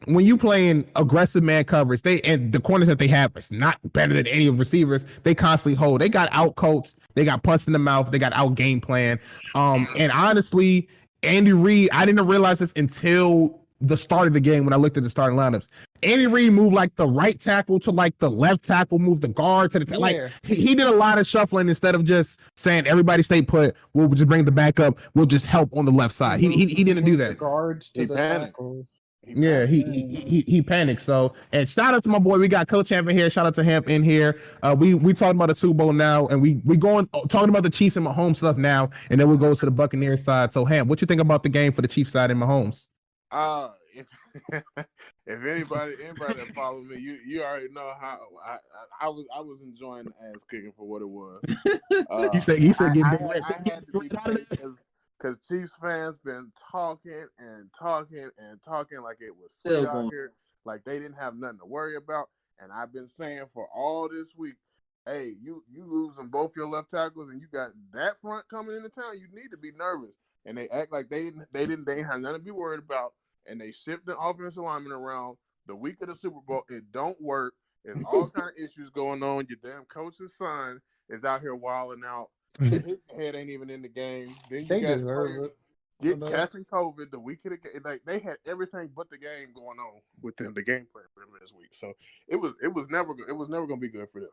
When you playing aggressive man coverage, and the corners that they have is not better than any of the receivers. They constantly hold. They got out coached. They got punched in the mouth. They got out game plan. And honestly, Andy Reid, I didn't realize this until the start of the game when I looked at the starting lineups. Andy Reid moved like the right tackle to like the left tackle, moved the guard to the like he did a lot of shuffling instead of just saying everybody stay put. We'll just bring the back up. We'll just help on the left side. He didn't do that. The guards to the tackle. Yeah, he panicked. So, and shout out to my boy. We got Coach Hamp in here. Shout out to Hamp in here. We talking about the Super Bowl now, and we talking about the Chiefs and Mahomes stuff now, and then we'll go to the Buccaneers side. So, Hamp, what you think about the game for the Chiefs side and Mahomes? If anybody that follow me, you already know how I was enjoying the ass kicking for what it was. He said get I had to be because Chiefs fans been talking and talking and talking like it was sweet Still out going. here, like they didn't have nothing to worry about. And I've been saying for all this week, hey, you losing both your left tackles and you got that front coming into town, you need to be nervous. And they act like they didn't have nothing to be worried about. And they shift the offensive lineman around the week of the Super Bowl. It don't work. There's all kind of issues going on. Your damn coach's son is out here wilding out. His head ain't even in the game. Then you They got deserve players it. catching COVID the week of the game. Like they had everything but the game going on with them. The game plan for them this week. So it was never going to be good for them.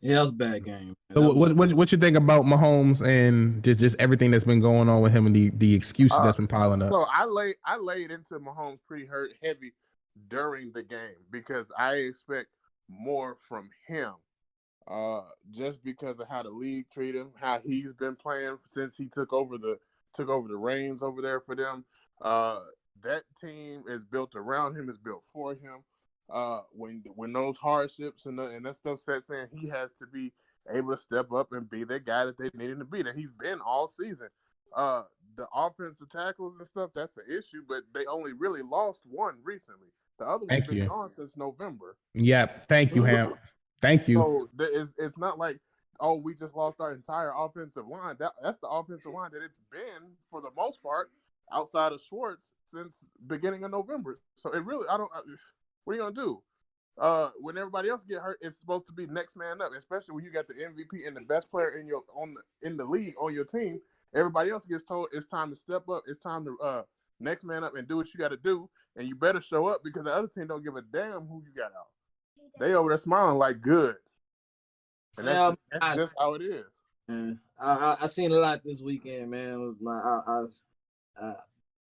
Yeah, it was a bad game. So what you think about Mahomes and just everything that's been going on with him and the excuses that's been piling up? So I laid into Mahomes pretty heavy during the game because I expect more from him. Just because of how the league treat him, how he's been playing since he took over the reins over there for them. That team is built around him, is built for him. When those hardships and that stuff sets in, he has to be able to step up and be the guy that they need him to be. That he's been all season. The offensive tackles and stuff, that's an issue, but they only really lost one recently. The other one's been gone since November. Yeah, thank you, Ham. Thank you. So it's not like, oh, we just lost our entire offensive line. That's the offensive line that it's been for the most part outside of Schwartz since beginning of November. So it really, what are you gonna do? When everybody else get hurt, it's supposed to be next man up, especially when you got the MVP and the best player in the league on your team. Everybody else gets told it's time to step up. It's time to next man up and do what you got to do, and you better show up because the other team don't give a damn who you got out. They over there smiling like good, and that's just how it is. Man, I seen a lot this weekend, man. I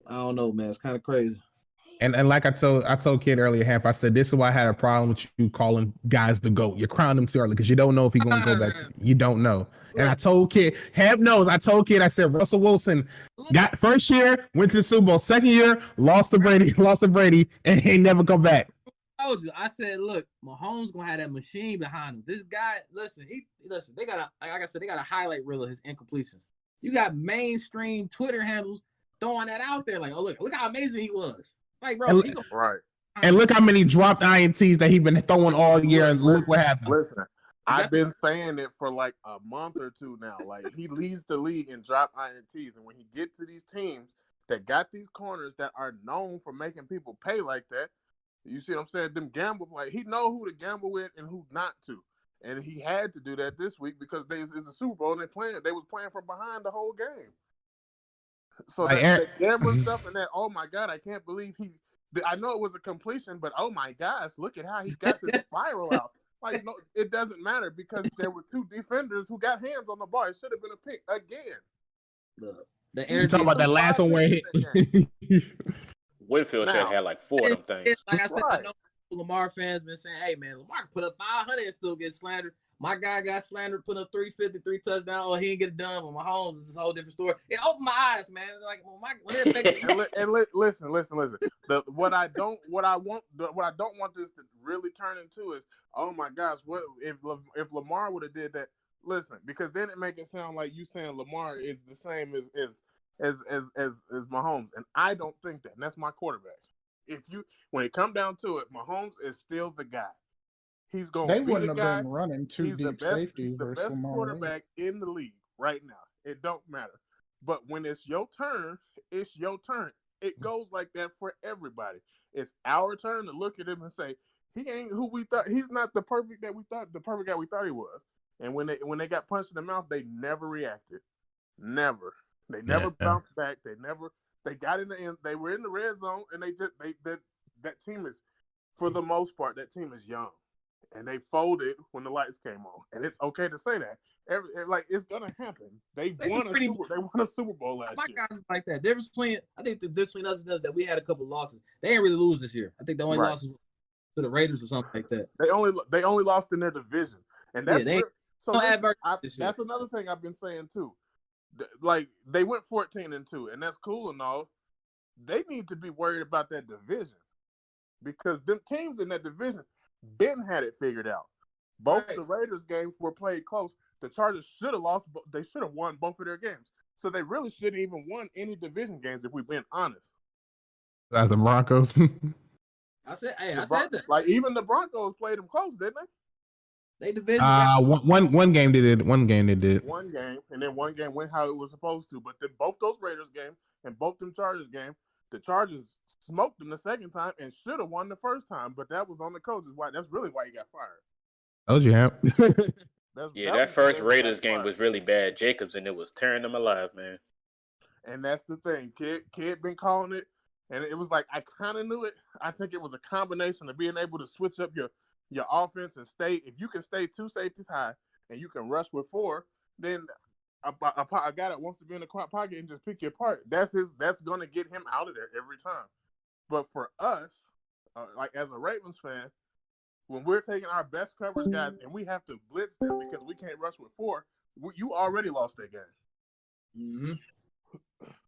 don't know, man. It's kind of crazy. And like I told Kid earlier, Hamp, I said this is why I had a problem with you calling guys the GOAT. You're crowning him too early because you don't know if he's going to go back. You don't know. And I told Kid, Hamp knows. I told Kid, I said Russell Wilson got first year, went to the Super Bowl. Second year, lost to Brady, and he never come back. I told you. I said, look, Mahomes gonna have that machine behind him. This guy, listen. They got a highlight reel of his incompletions. You got mainstream Twitter handles throwing that out there, like, oh look how amazing he was. Like, bro, right. And look how many dropped INTs that he's been throwing all year, and look what happened. Listen, I've been saying it for like a month or two now. Like, he leads the league in drop INTs, and when he gets to these teams that got these corners that are known for making people pay like that, you see what I'm saying? Them gamble, like, he know who to gamble with and who not to, and he had to do that this week because it's a Super Bowl and they was playing from behind the whole game. So that gambling stuff and that, oh my God, I can't believe I know it was a completion, but oh my gosh, look at how he got this spiral out. Like, no, it doesn't matter because there were two defenders who got hands on the ball. It should have been a pick again. The You talking about that last one where Winfield should have had like 4 of them things. Like I said, I know Lamar fans been saying, hey man, Lamar can put up 500 and still get slandered. My guy got slandered, put up 350, 3 touchdowns. Oh, he didn't get it done. But Mahomes is a whole different story. It opened my eyes, man. Like listen. What I don't want this to really turn into is, oh my gosh, what if Lamar would have did that? Listen, because then it make it sound like you saying Lamar is the same as Mahomes, and I don't think that. And that's my quarterback. When it come down to it, Mahomes is still the guy. He's going to be the guy. They wouldn't have been running two deep safety versus the best quarterback in the league right now. It don't matter. But when it's your turn, it's your turn. It goes like that for everybody. It's our turn to look at him and say, he ain't who we thought. He's not the perfect guy we thought he was. And when they got punched in the mouth, they never reacted. Never. They never bounced back. They got in the end. They were in the red zone, and that team is, for the most part, that team is young. And they folded when the lights came on, and it's okay to say that. It's gonna happen. They won a Super Bowl last year. My guys is like that. I think the difference between us and us that we had a couple losses. They didn't really lose this year. I think the only losses to the Raiders or something like that. They only lost in their division, and that's that's another thing I've been saying too. Like, they went 14-2, and that's cool and all. They need to be worried about that division because them teams in that division Ben had it figured out. Both Right. the Raiders games were played close. The Chargers should have lost. They should have won both of their games. So they really shouldn't even won any division games if we've been honest. As the Broncos. I said that. Like even the Broncos played them close, didn't they? They division. One game they did. One game they did. One game, and then one game went how it was supposed to. But then both those Raiders games and both them Chargers games, the Chargers smoked them the second time and should have won the first time. But that was on the coaches. That's really why he got fired. Told you, Hamp. That first Raiders game was really bad. Jacobs and it was tearing them alive, man. And that's the thing. Kid been calling it, and it was like I kind of knew it. I think it was a combination of being able to switch up your offense and stay. If you can stay 2 safeties high and you can rush with 4, then a guy that wants to be in the pocket and just pick you apart. That's going to get him out of there every time. But for us, like as a Ravens fan, when we're taking our best coverage guys and we have to blitz them because we can't rush with 4, you already lost that game. Mm-hmm.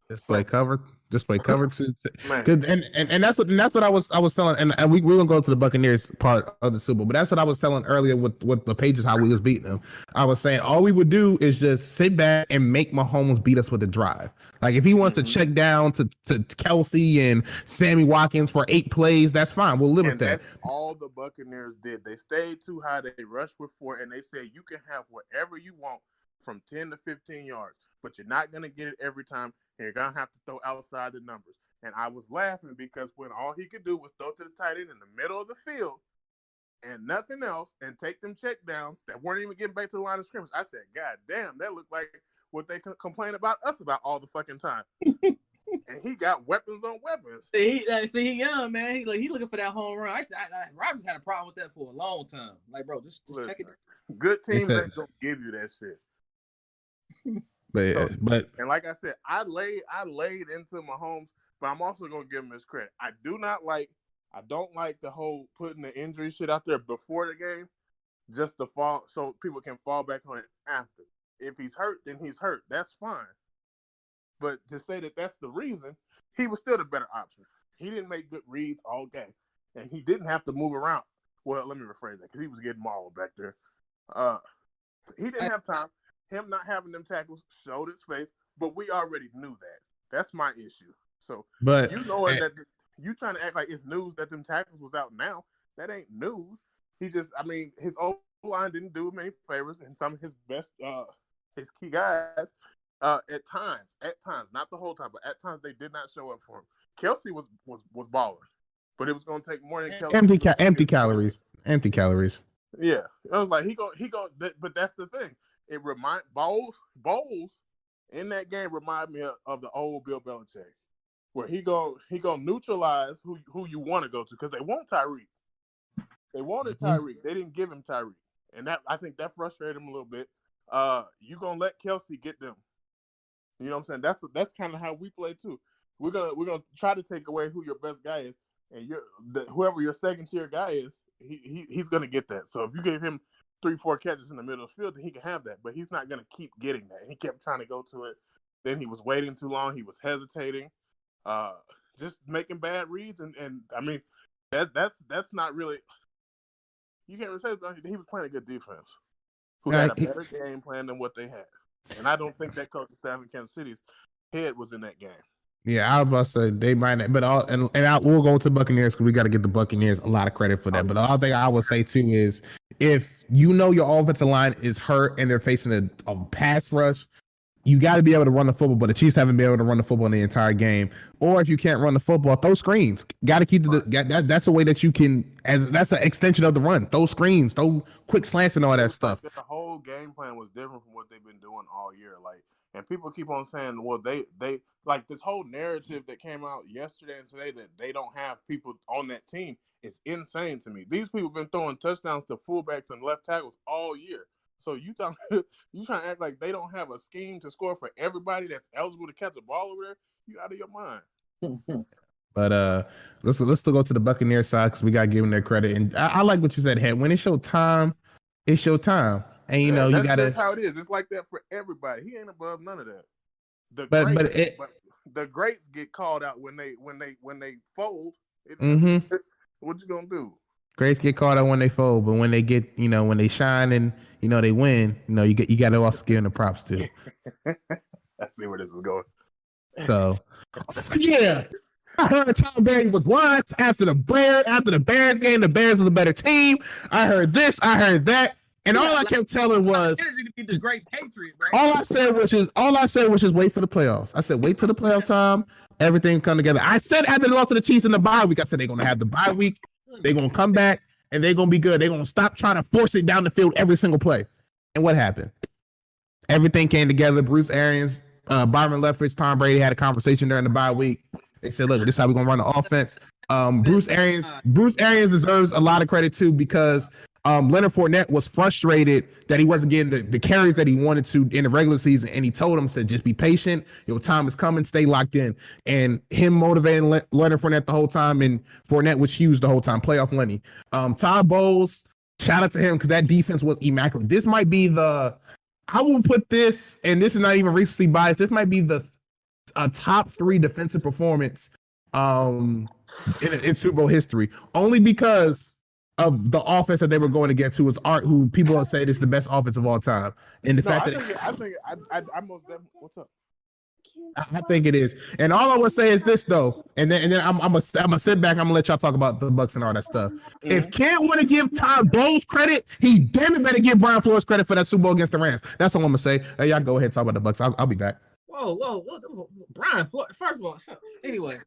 Just play cover. Just play cover to and that's what I was telling, and we gonna go to the Buccaneers part of the Super Bowl, but that's what I was telling earlier with the pages how we was beating them. I was saying all we would do is just sit back and make Mahomes beat us with a drive. Like if he wants to check down to Kelsey and Sammy Watkins for 8 plays, that's fine. We'll live with that. That's all the Buccaneers did. They stayed too high. They rushed with 4, and they said you can have whatever you want from 10 to 15 yards, but you're not gonna get it every time. And you're going to have to throw outside the numbers. And I was laughing because when all he could do was throw to the tight end in the middle of the field and nothing else and take them check downs that weren't even getting back to the line of scrimmage, I said, God damn, that looked like what they complain about us about all the fucking time. And he got weapons on weapons. See, he young, man. He looking for that home run. Rodgers had a problem with that for a long time. Like, bro, just check it. Good teams ain't going to give you that shit. But and like I said, I laid into Mahomes, but I'm also gonna give him his credit. I don't like the whole putting the injury shit out there before the game, just to fall so people can fall back on it after. If he's hurt, then he's hurt. That's fine. But to say that that's the reason, he was still the better option. He didn't make good reads all game, and he didn't have to move around. Well, let me rephrase that because he was getting mauled back there. He didn't have time. Him not having them tackles showed his face, but we already knew that. That's my issue. So, but you know that you trying to act like it's news that them tackles was out now. That ain't news. He just, his O-line didn't do him any favors, and some of his best, his key guys, at times, not the whole time, but at times they did not show up for him. Kelsey was balling, but it was going to take more than Kelsey. Empty calories. Yeah, I was like, he go, but that's the thing. It Bowles in that game remind me of the old Bill Belichick, where he go neutralize who you want to go to because they want Tyreek. They wanted Tyreek. They didn't give him Tyreek, and I think that frustrated him a little bit. You gonna let Kelsey get them? You know what I'm saying? That's kind of how we play too. We're gonna try to take away who your best guy is, and whoever your second tier guy is, he's gonna get that. So if you give him 3-4 catches in the middle of the field, then he can have that. But he's not going to keep getting that. And he kept trying to go to it. Then he was waiting too long. He was hesitating, just making bad reads. And that's not really. You can't really say he was playing a good defense, who had a better game plan than what they had. And I don't think that coaching staff in Kansas City's head was in that game. Yeah, I was about to say they might not, but we'll go to Buccaneers because we got to get the Buccaneers a lot of credit for that. But the other thing I would say too is if you know your offensive line is hurt and they're facing a pass rush, you got to be able to run the football. But the Chiefs haven't been able to run the football in the entire game. Or if you can't run the football, throw screens. Got to keep that's a way that you can, that's an extension of the run. Throw screens, throw quick slants and all that stuff. The whole game plan was different from what they've been doing all year. And people keep on saying, well, they like this whole narrative that came out yesterday and today that they don't have people on that team is insane to me. These people have been throwing touchdowns to fullbacks and left tackles all year. So you trying to act like they don't have a scheme to score for everybody that's eligible to catch the ball over there? You out of your mind. But let's still go to the Buccaneers side because we got to give them their credit. And I like what you said, Head. When it's your time, it's your time. And you know, you gotta. That's how it is. It's like that for everybody. He ain't above none of that. The greats get called out when they fold. What you gonna do? Greats get caught up when they fold, but when they get, when they shine and they win, you got to also give them the props too. I see where this is going. So, yeah, I heard Tom Brady was washed after the Bears game. The Bears was a better team. I heard this, I heard that, and all I kept telling was energy to be the great patriot, bro. all I said was just wait for the playoffs. I said wait till the playoff time, everything come together. I said after the loss to the Chiefs in the bye week, I said they're gonna have the bye week. They're going to come back, and they're going to be good. They're going to stop trying to force it down the field every single play. And what happened? Everything came together. Bruce Arians, Byron Leftwich, Tom Brady had a conversation during the bye week. They said, look, this is how we're going to run the offense. Bruce Arians deserves a lot of credit, too, because Leonard Fournette was frustrated that he wasn't getting the carries that he wanted to in the regular season, and he told him, said, just be patient. Your time is coming. Stay locked in. And him motivating Leonard Fournette the whole time, and Fournette was huge the whole time. Playoff Lenny. Todd Bowles, shout out to him because that defense was immaculate. This might be I will put this, and this is not even recency bias, this might be the top 3 defensive performance in Super Bowl history, only because of the offense that they were going against, who people will say is the best offense of all time, and I think I most definitely. What's up? I think it is. And all I would say is this though, and then I'm gonna sit back. I'm gonna let y'all talk about the Bucks and all that stuff. Mm-hmm. If Kent want to give Todd Bowles credit, he damn it better give Brian Flores credit for that Super Bowl against the Rams. That's all I'm gonna say. Hey, y'all go ahead and talk about the Bucks. I'll be back. Whoa, Brian Flores. First of all, anyway,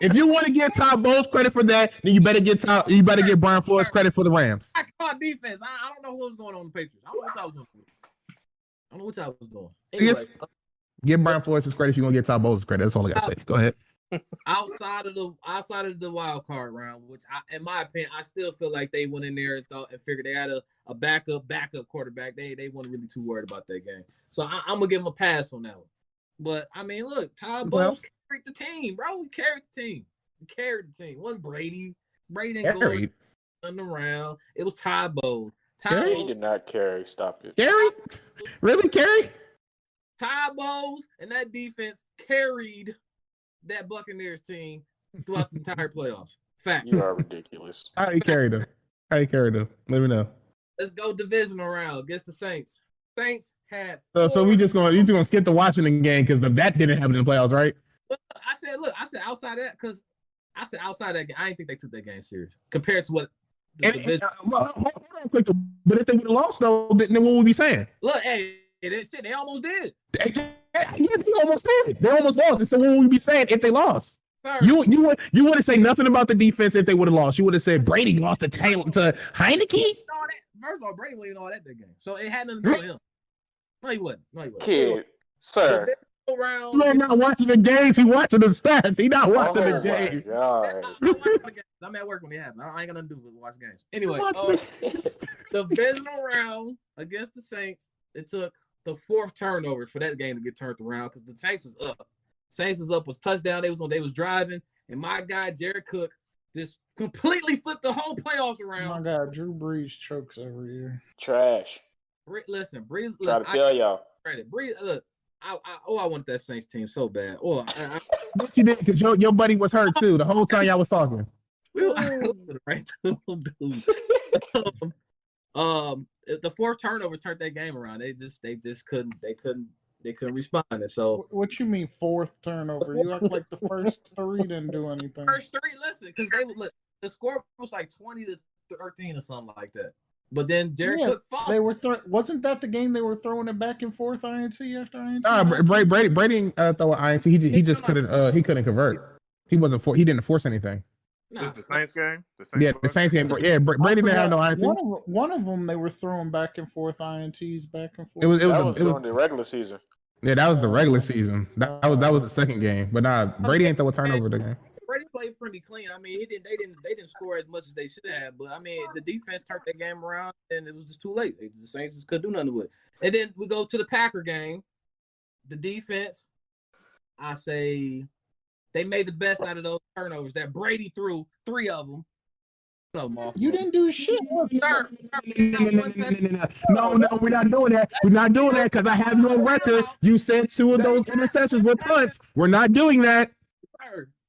if you want to give Todd Bowles credit for that, then you better give Brian Flores credit for the Rams. I caught defense. I don't know what was going on in the Patriots. I don't know what y'all was doing. Anyway, give Brian Flores his credit if you're gonna get Todd Bowles credit. That's all I gotta say. Go ahead. Outside of the wild card round, which in my opinion, I still feel like they went in there and figured they had a backup quarterback. They weren't really too worried about that game. So I'm gonna give them a pass on that one. But I mean, look, Todd Bowles carried the team, bro. He carried the team. Wasn't Brady. Brady didn't go around. It was Todd Bowles. He did not carry. Stop it. Carry? Really carry? Todd Bowles and that defense carried that Buccaneers team throughout the entire playoffs. Fact. You are ridiculous. How you carried them? Let me know. Let's go divisional round against the Saints. Saints had. So you just gonna skip the Washington game because that didn't happen in the playoffs, right? Well, I said outside of that because I said outside of that game, I didn't think they took that game serious compared to what. Hold on quick. But if they would have lost though, then what would we be saying? Look, hey, that shit, they almost did. They almost did. They almost lost. And so what would we be saying if they lost? Sir. You wouldn't say nothing about the defense if they would have lost. You would have said Brady lost to Heineke. First of all, Brady wasn't even all that game, so it had nothing to do with him. No, he wasn't. Kid, sir. He's not watching the games. He watching the stats. He not watching the games. I'm at work when they happen. I ain't got nothing to do with watch games. Anyway, the divisional round against the Saints, it took the 4th turnover for that game to get turned around because the Saints was up. Was touchdown. They was driving, and my guy Jared Cook just completely flipped the whole playoffs around. My God, Drew Brees chokes every year. Trash. Listen, Brees. Try to tell y'all. Credit. Brees. Look, I wanted that Saints team so bad. What you did because your buddy was hurt too the whole time y'all was talking. Right, dude. The 4th turnover turned that game around. They just couldn't respond. And so what you mean 4th turnover? You act like the first 3 didn't do anything. First 3, listen, because the score was like 20-13 or something like that. But then Jared Cook fought. They were wasn't that the game they were throwing it back and forth INT after INT? Brady didn't throw an INT. He just couldn't convert. He didn't force anything. This is the Saints game? The Saints game. Yeah, Brady didn't have no INT. One of them, they were throwing back and forth INTs back and forth. It was the regular season. Yeah, that was the regular season. That was the second game. But Brady ain't throw a turnover the game. Brady played pretty clean. I mean, they didn't score as much as they should have. But I mean, the defense turned that game around, and it was just too late. The Saints just couldn't do nothing with it. And then we go to the Packer game. The defense, I say, they made the best out of those turnovers that Brady threw 3 of them. You didn't do shit. No, we're not doing that. We're not doing that because I have no record. You said 2 of those interceptions were punts. We're not doing that.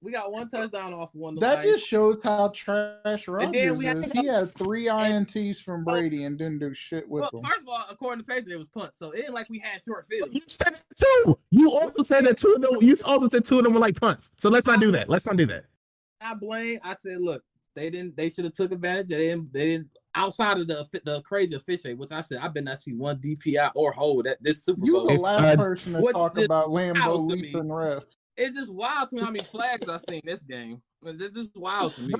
We got one touchdown off one. That just shows how trash And then Rodgers we had is. to He go- had 3 INTs from Brady and didn't do shit with Well, them. first of all, according to Patriot, it was punt, so it ain't like we had short fields. You said two. You also said that 2 of them. You also said 2 of them were like punts. So let's not do that. Let's not do that. I said, look, they should have took advantage. They didn't outside of the crazy officiating, which I said I bet not see one DPI or hold at this Super You Bowl. the last person to What's talk this about wild Lambeau to me? leaping refs. It's just wild to me how many flags I've seen this game. It's just wild to me.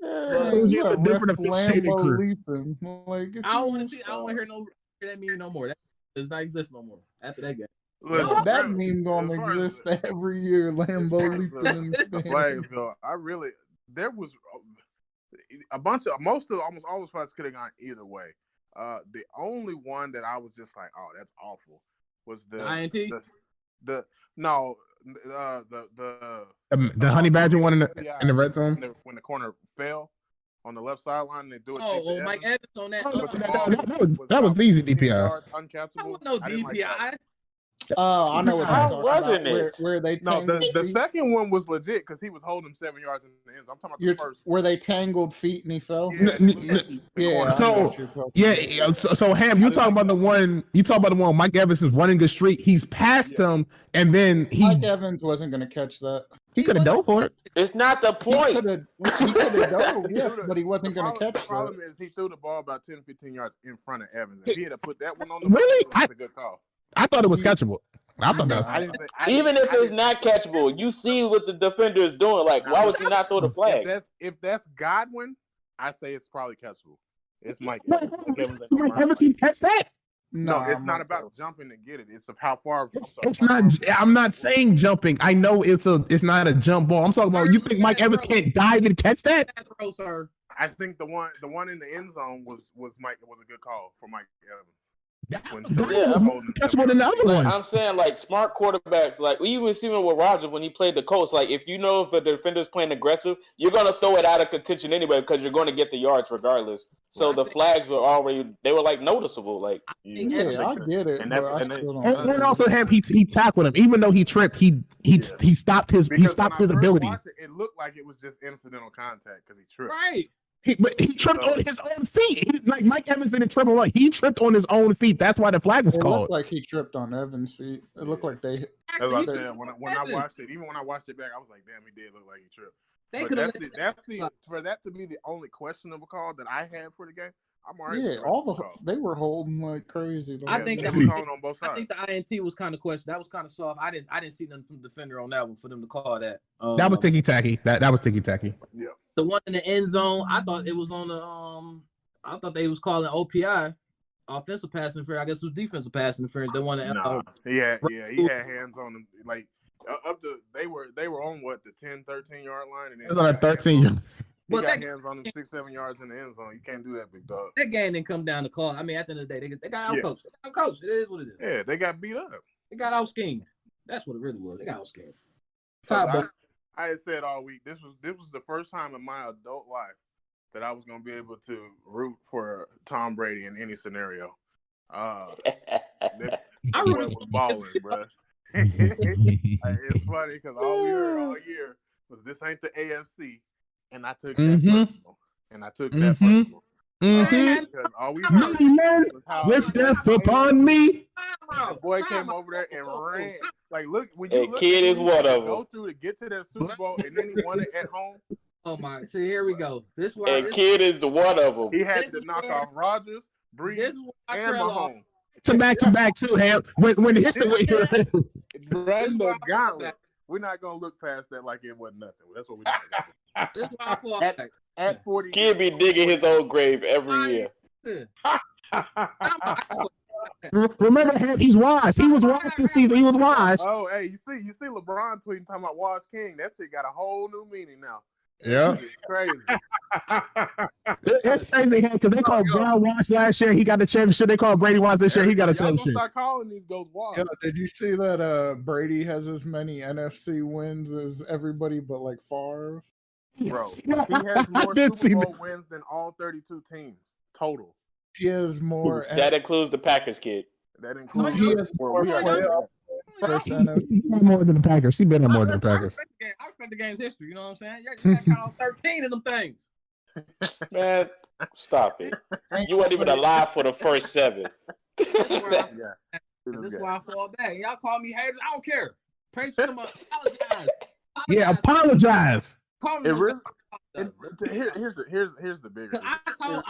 You It's a a different ref officiating Lambeau crew. leaping. Like, if I don't you want to was see. I don't want to hear that meme no more. That does not exist no more after that game. Listen, that bro, meme gonna as far as exist every year. Lambeau leaping in the Spain. flags go, there was a bunch of almost all the fights could have gone either way. The only one that I was just like, oh, that's awful, was the INT? The honey badger one in the red zone. when the corner fell on the left sideline, they do it. Oh, Mike Evans on that. That was easy DPI. That Uncatchable. was no DPI. I know what How you're talking wasn't about. it? Where they No, tangled the feet. second one was legit because he was holding 7 yards in the end zone. I'm talking about the first. Where they tangled feet and he fell. Yeah. So Ham, you talking about the one? You talking about the one? Mike Evans is running a streak. He's past him, and then Mike Evans wasn't going to catch that. he could have dove for it. It's not the He point. could have dove, yes, but he wasn't going to catch The that. problem is he threw the ball about 10, 15 yards in front of Evans. If he had put that one on the Really? field, that's a good call. I thought it was catchable. I thought that was. I didn't think- Even if it's not catchable, you see what the defender is doing. Like, why would you not throw the flag? If that's Godwin, I say it's probably catchable. It's Mike Mike Evans. Mike Evans ain't gonna run. Evans can catch that. No, it's not about jumping to get it. It's how far. It's not. I'm not saying jumping. I know it's not a jump ball. I'm talking about. You think Mike Evans can't dive and catch that? Throw, sir. I think the one in the end zone was a good call for Mike Evans. Catchable than the other one. I'm saying, like, smart quarterbacks, like, we even seen it with Rodgers when he played the Colts. Like, if you know if a defender's playing aggressive, you're going to throw it out of contention anyway because you're going to get the yards regardless. So the flags were like, noticeable. Like, Yeah, I get it. And And also, he tackled him, even though he tripped. He stopped his ability. It looked like it was just incidental contact because he tripped. Right. He tripped on his own feet. Like Mike Evans didn't trip on. He tripped on his own feet. That's why the flag was It called. looked like he tripped on Evans' feet. It looked like they. That's what I said. When I watched it, even when I watched it back, I was like, "Damn, he did look like he tripped." For that to be the only questionable call that I had for the game. I'm already they were holding like crazy. I think they were calling on both sides. I think the INT was kind of questioned. That was kind of soft. I didn't see nothing from the defender on that one for them to call that. That was ticky tacky. That was ticky tacky. Yeah. The one in the end zone, I thought it was on the I thought they was calling OPI, offensive pass interference. I guess it was defensive pass interference. They wanted he had hands on them like up to they were on what, the 10, 13 yard line, and it was on a 13. He got hands on them 6, 7 yards in the end zone. You can't do that, big dog. That game didn't come down to call. I mean, at the end of the day, they got out coached. They got coached. It is what it is. Yeah, they got beat up. They got out schemed. That's what it really was. They got out schemed. So I had said all week, this was the first time in my adult life that I was going to be able to root for Tom Brady in any scenario. I was balling, bro. It's funny because all we heard all year was this ain't the AFC, and I took that personal. And I took that personal. Because all we heard was how what's death upon me? The boy came over there and ran. Like, look, when you look, kid is one of them. Go through to get to that Super Bowl, and then he won it at home. Oh my! See, here we go. Kid is one of them. He had to knock off Rodgers, Breeze, and Mahomes. To back too, Ham. When it hits the way Run the gauntlet. We're not gonna look past that like it wasn't nothing. That's what we do. This is why I fall back. At 40, Kid be digging his own grave every year. Remember, he's wise. He was wise this season. He was wise. Oh, hey, you see LeBron tweeting talking about Wash King. That shit got a whole new meaning now. Yeah, it's crazy. It's crazy because they called Brown Wash last year. He got the championship. They called Brady Wash this year. He got a championship. Start calling these ghosts Wash. Yeah, did you see that? Brady has as many NFC wins as everybody, but like Favre. Bro, he has more Super Bowl wins than all 32 teams total. He has more. That includes the Packers kid. That includes. He has more playoff First He NFC. been more than the Packers. He been more than the Packers. I respect the game's history. You know what I'm saying? You got to count 13 of them things. Man, stop it. You weren't even alive for the first 7. That's why Yeah. That's why I fall back. Y'all call me haters. I don't care. Praise to them. Apologize. Yeah, apologize. Call me. Here's the bigger. I told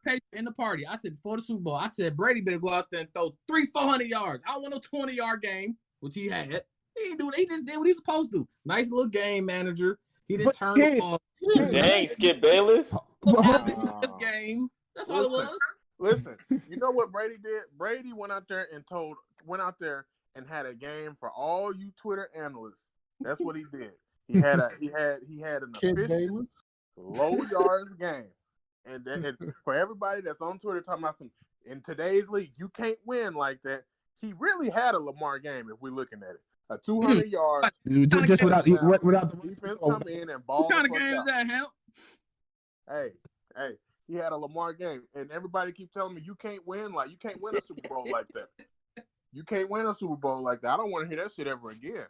Patriot in the party. I said before the Super Bowl, I said Brady better go out there and throw 300-400 yards. I don't want no 20-yard game, which he had. He didn't do it. He just did what he's supposed to do. Nice little game manager. He didn't turn the ball. Dang, Skip Bayless. This game. That's all it was. Listen, you know what Brady did? Brady went out there and had a game for all you Twitter analysts. That's what he did. He had an efficient, low yards game, and for everybody that's on Twitter talking about in today's league, you can't win like that. He really had a Lamar game if we're looking at it. A 200 yards, just without the defense come in and ball. What kind of game is that, Hemp? Hey, he had a Lamar game, and everybody keep telling me you can't win a Super Bowl like that. You can't win a Super Bowl like that. I don't want to hear that shit ever again.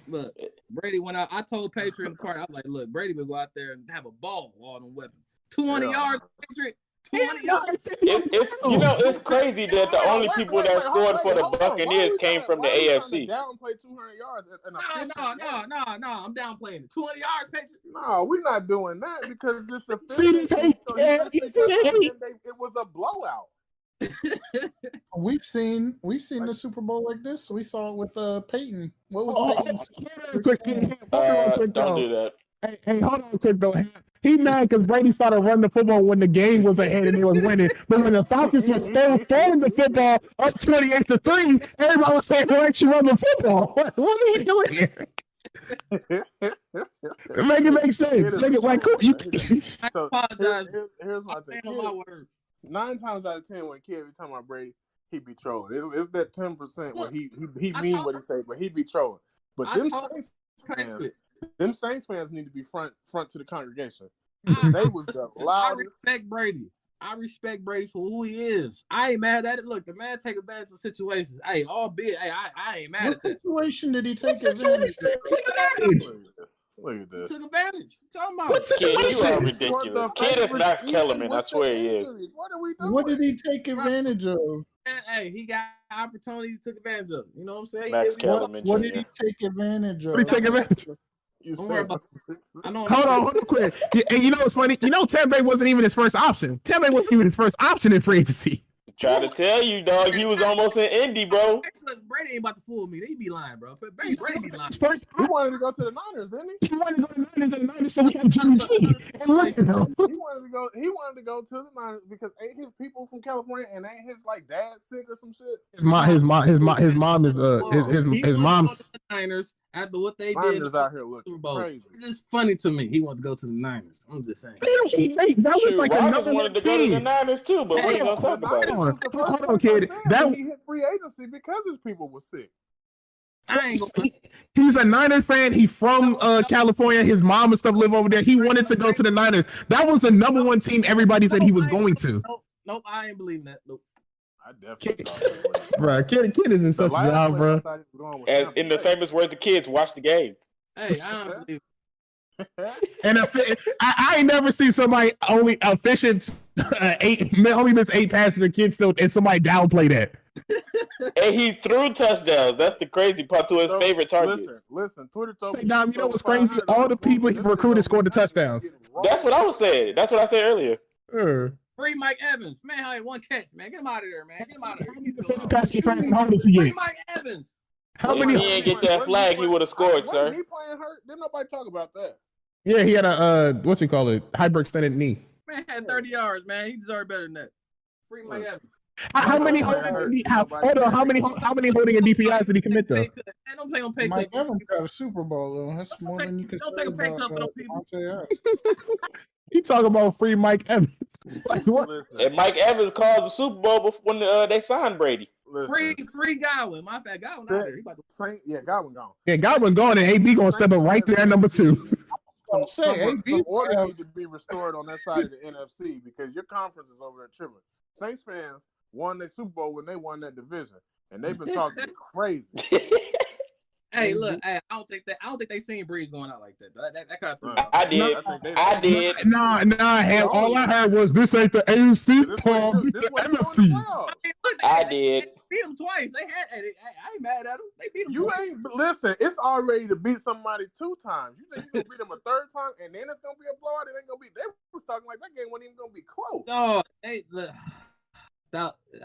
Look, Brady went out. I told Patriot in the party, I was like, look, Brady would go out there and have a ball with all them weapons. 200 yards, Patriot. 200 yards. It's crazy that the only people that scored for the Buccaneers came from the AFC. Downplay 200 yards. No, I'm downplaying it. 200 yards, Patriot. No, we're not doing that because this it was a blowout. We've seen the Super Bowl like this. We saw it with Peyton. What was Peyton's? Don't do that. Hey, hold on quick though. He mad because Brady started running the football when the game was ahead and they was winning. But when the Falcons were still throwing the football up 28-3, everybody was saying, "Why aren't you running the football? What are you doing here?" Make it make sense. Make it like cool. I apologize. Here's my thing. My word. 9 times out of 10, when kid be talking about Brady, he be trolling. It's that 10% where he mean what he say, but he be trolling. But them Saints fans need to be front to the congregation. They was the loudest. I respect Brady for who he is. I ain't mad at it. Look, the man take advantage of situations. Hey, albeit, I ain't mad at that. What situation did he take advantage of? Look at this. He took advantage. Talking about What Kid, you situation? are ridiculous. Kid is Max Kellerman. I swear he is. What are we doing? What did he take advantage of? Hey, he got opportunity. He took advantage of. You know what I'm saying? Max Kellerman. What did he take advantage of? What did he take advantage of? Don't worry about it. I know. Hold on quick. And you know what's funny? You know Tampa Bay wasn't even his first option. Tampa Bay wasn't even his first option in free agency. Try to tell you, dog. He was almost in Indy, bro. Brady ain't about to fool me. They be lying, bro. Brady be lying. He wanted to go to the Niners, didn't he? He wanted to go to the Niners and the Niners, so we have Jimmy G. And look at him. He wanted to go to the Niners because ain't his people from California and ain't his like dad sick or some shit. His mom is his mom's Niners after what they Niners did out here looking crazy. It's just funny to me. He wanted to go to the Niners. I'm just saying. That was like Rodgers another wanted to go to the team. Niners too, but we ain't gonna talk about it. Hold on, kid. He hit free agency because his people were sick. He's a Niners fan. He from California. His mom and stuff live over there. He wanted to go to the Niners. That was the number one team everybody said he was going to. Nope, I ain't believing that. Nope. I definitely thought that. Bro, kid is in such a job, bro. As in the famous words of kids, watch the game. Hey, I don't believe it. And I ain't never seen somebody only efficient only missed 8 passes and kids still and somebody downplay that. And he threw touchdowns. That's the crazy part to his favorite targets. Listen. Twitter told me. You know what's crazy? All the people he recruited scored the touchdowns. That's what I was saying. That's what I said earlier. Free Mike Evans. Man, how he one catch, man. Get him out of there, man. Get him out of there. Defensive pass defense and hard to get. Free Mike Evans. How If many? he ain't get that flag, he would have scored, sir. He playing hurt. Didn't nobody talk about that? Yeah, he had a hyperextended knee. Man had 30 yards, man. He deserved better than that. Free Mike Evans. How many holding and DPIs did he commit though? Don't play on pay Mike Evans got a Super Bowl though. That's more than you can say. Don't take a pay cut for those people. He talking about free Mike Evans. Like what? And Mike Evans called the Super Bowl when they signed Brady. Free Godwin. My bad, Godwin out there. He about to... Godwin gone. Yeah, Godwin gone, and AB gonna step up right there at number 2. Some order needs to be restored on that side of the NFC because your conference is over there tripping. Saints fans won their Super Bowl when they won that division, and they've been talking crazy. Hey, look, hey, I don't think they seen Breeze going out like that. That kind of thing. I did. I did. Nah. All I heard was this ain't the AFC, Paul. This the NFC. I did. Beat them twice. I ain't mad at them. They beat them. You twice. ain't listen. It's already to beat somebody 2 times. You think you gonna beat them a 3rd time, and then it's gonna be a blowout? It ain't gonna be. They was talking like that game wasn't even gonna be close. Oh,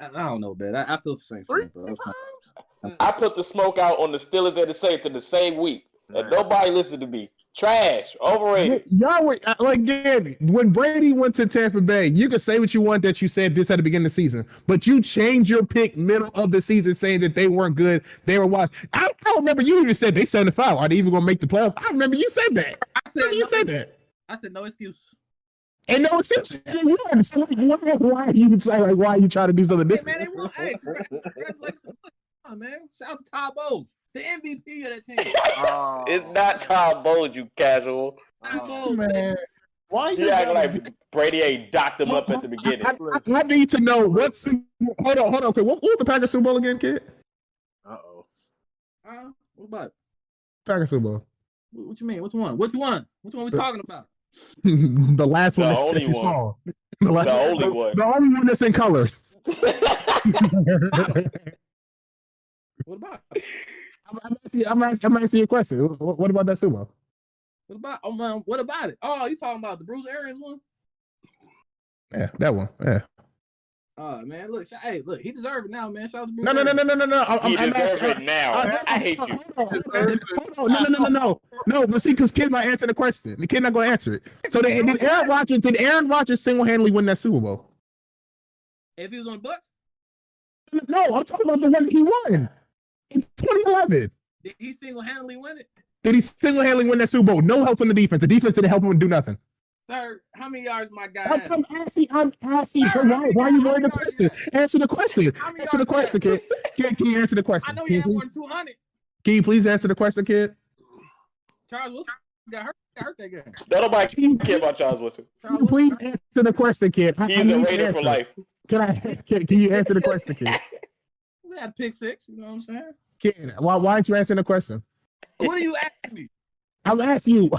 I don't know, man. I feel the same. 3 thing, bro. times. I put the smoke out on the Steelers and the Saints in the same week, and nobody listened to me. Trash, overrated. Y'all were like, again, when Brady went to Tampa Bay, you could say what you want that you said this at the beginning of the season, but you changed your pick middle of the season saying that they weren't good. They were washed. I remember you even said they 75. Are they even going to make the playoffs? I remember you said that. Said that. I said no excuse. And no excuse. So why are you saying why are you trying to do something different? Hey, man, they won. Hey, congratulations. Come on, man. Shout out to Todd Bowles, the MVP of that team. It's not Todd Bowles, you casual. Man. Why you acting like Brady ain't docked him up at the beginning? I need to know what's. Hold on. Okay, what was the Packers Super Bowl again, kid? What about it? Packers Super Bowl. What you mean? Which one? Which one we talking about? The last one that you saw. The only one. The only one that's in colors. What about it? I'm asking you a question. What about that Super Bowl? What about it? Oh, you talking about the Bruce Arians one? Yeah, that one. Yeah. Oh man, look, he deserves it now, man. Shout out to Bruce. No. He deserves it now. I hate you. Hold on. No, but see, because kid not answering the question. The kid not going to answer it. So did Aaron Rodgers single-handedly win that Super Bowl? If he was on the Bucks? No, I'm talking about the one that he won in 2011. Did he single-handedly win it? Did he single-handedly win that Super Bowl? No help from the defense. The defense didn't help him do nothing. Sir, how many yards my guy had? I'm asking. Sir, why are you worried the question? Answer the question. Answer the question, kid. Can you answer the question? I know he had more than 200. Can you please answer the question, kid? Charles Wilson got hurt that game. Nobody care about Charles Wilson. Can you please answer the question, kid? He's a Raider for life. Can you answer the question, kid? We had pick 6, you know what I'm saying? Kid, why aren't you answering the question? What are you asking me? I'm asking you,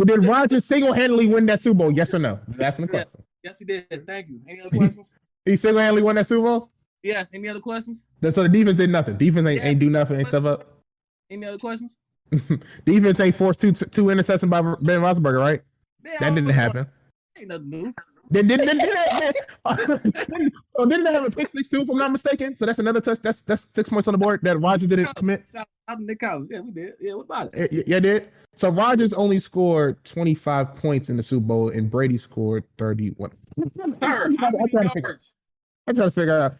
did Rodgers single-handedly win that Super Bowl? Yes or no? I'm asking the question. Yes, he did. Thank you. Any other questions? He single-handedly won that Super Bowl? Yes. Any other questions? So the defense did nothing. Defense ain't do nothing, ain't stuff up. Any other questions? Defense ain't forced two interceptions by Ben Roethlisberger, right? Man, that didn't happen. Ain't nothing new. Didn't they have a pick 6 too, if I'm not mistaken? So that's another touch. That's 6 points on the board that Rodgers didn't commit. Shout out to Nick Collins. Yeah, we did. Yeah, what about it? Yeah, did. So Rodgers only scored 25 points in the Super Bowl, and Brady scored 31. Sir, I'm trying to figure out.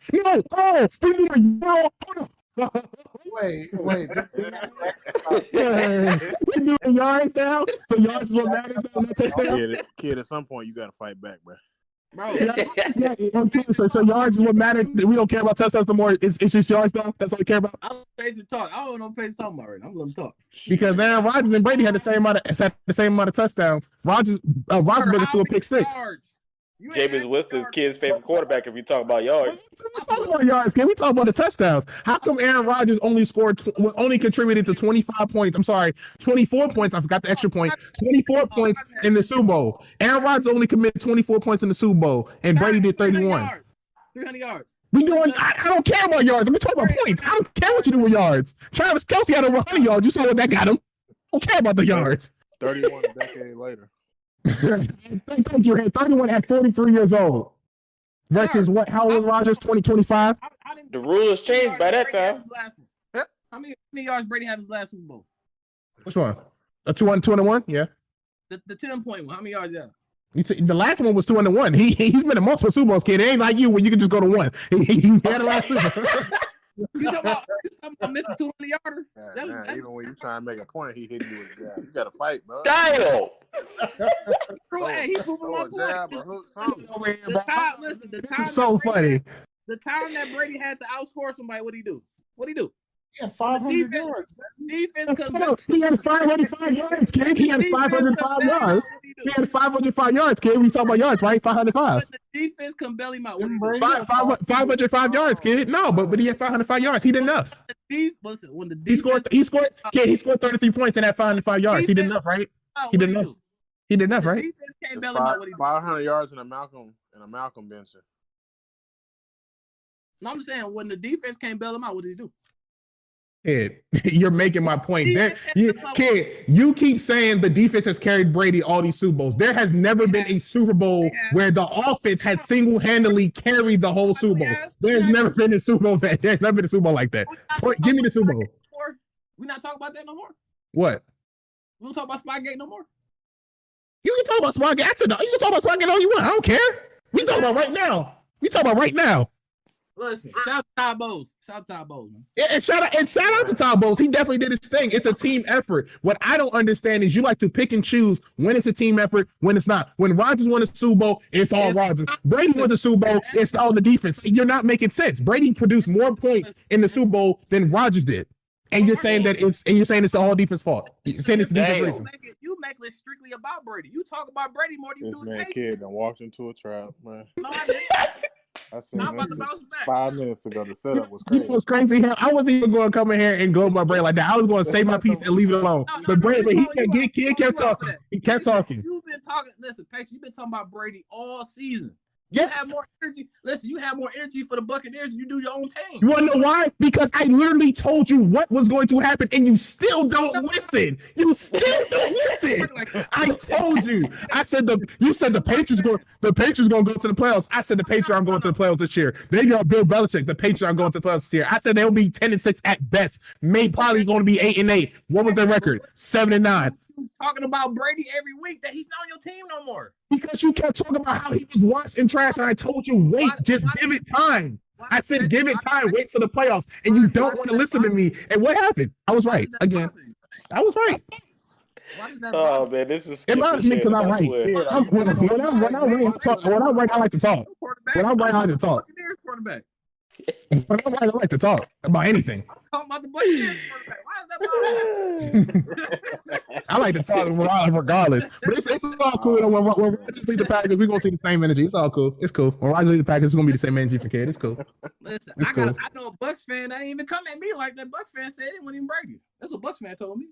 Wait. You yards now? So yards is what matters now. Kid, at some point you got to fight back, bro. So yards is what matters. We don't care about touchdowns no more. It's just yards now. That's all we care about. I'm ready to talk. I don't know what Paige talking about right now. I'm letting him talk. Because Aaron Rodgers and Brady had the same amount of touchdowns. Rodgers threw a pick 6. Jameis Winston's kid's favorite quarterback if you talk about yards. We talking about yards, kid. We talking about the touchdowns. How come Aaron Rodgers only contributed to 25 points? I'm sorry, 24 points. I forgot the extra point. 24 points in the Super Bowl. Aaron Rodgers only committed 24 points in the Super Bowl, and Brady did 31. 300 yards. I don't care about yards. I'm talking about points. I don't care what you do with yards. Travis Kelce had over 100 yards. You saw what that got him. I don't care about the yards. 31 a decade later. Thank you. 31 at 43 years old. Versus what? How old was Rodgers? 2025? The rules changed by that time. How many yards Brady have his last Super Bowl? Which one? A 201? Yeah. The 10-point one. How many yards yeah? The last one was 201. He's been in multiple Super Bowls, kid. It ain't like you when you can just go to one. He had a last Super Bowl. You talking about missing 200 yarder? Even when you trying to make a point, he hit you with a jab. You got to fight, bro. Damn! Bro, hey, he's moving my jab point. or hook something. The time It's so funny. The time that Brady had to outscore somebody, what'd he do? Yeah, 500 yards. defense couldn't He had 505 yards, kid. He had 505 yards. He had 505 yards, kid. We talk about yards, right? 505. But the defense couldn't bail him out. 505 yards, kid. No, but he had 505 yards. He did enough. Listen, when the defense He scored 33 points in that 505 yards. He did enough, right? He did enough. He did enough, right? Defense can't bail him out. 500 yards in a Malcolm bencher. No, I'm saying when the defense can't bail him out, what did he do? Kid, you're making my point. Kid, you keep saying the defense has carried Brady all these Super Bowls. There has never been a Super Bowl where the offense has single-handedly carried the whole Super Bowl. There's never been a Super Bowl like that. Give me the Super Bowl. We're not talking about that no more. What? We don't talk about Spygate no more. You can talk about Spygate. You can talk about Spygate all you want. I don't care. We talking about right now. Listen, shout out to Todd Bowles. Man. Yeah, and shout out to Todd Bowles. He definitely did his thing. It's a team effort. What I don't understand is you like to pick and choose when it's a team effort, when it's not. When Rodgers won a Super Bowl, it's all Rodgers. Brady wins a Super Bowl, it's all the defense. You're not making sense. Brady produced more points in the Super Bowl than Rodgers did. And you're saying it's all defense fault. You're saying it's the defense reason. You make it strictly about Brady. You talk about Brady more than you do This man kid done walked into a trap, man. No, I didn't. I said I'm about to bounce back. 5 minutes ago. The setup was crazy. It was crazy. I wasn't even going to come in here and go my brain like that. I was going to save my piece and leave it alone. But he kept talking. He kept talking. You've been talking. Listen, Patrick, you've been talking about Brady all season. Yes. You have more energy. Listen, you have more energy for the Buccaneers than you do your own team. You want to know why? Because I literally told you what was going to happen, and you still don't listen. You still don't listen. I told you. You said the Patriots going to go to the playoffs. I said the Patriots aren't going to the playoffs this year. Then you're Bill Belichick. The Patriots aren't going to the playoffs this year. I said they'll be 10-6 at best. Probably going to be 8-8. What was their record? 7-9. Talking about Brady every week that he's not on your team no more. Because you kept talking about how he was washed and trash, and I told you, give it time. I said, give it time. Wait till the playoffs, and you don't want to listen to me. And what happened? I was right again. I was right. Oh man, this is. It bothers me because I'm right. When I'm right, I like to talk. When I'm right, I like to talk. When I'm right, I like to talk about anything. I'm talking about the Buccaneers quarterback. Why is that? I like to talk regardless. But it's all cool. When Rodgers leaves the Packers, we're going to see the same energy. It's all cool. It's cool. When Rodgers leaves the Packers, it's going to be the same energy for Kid. It's cool. Listen, I know a Bucs fan that didn't even come at me like that. Bucs fan said it when he Brady. That's what Bucs fan told me.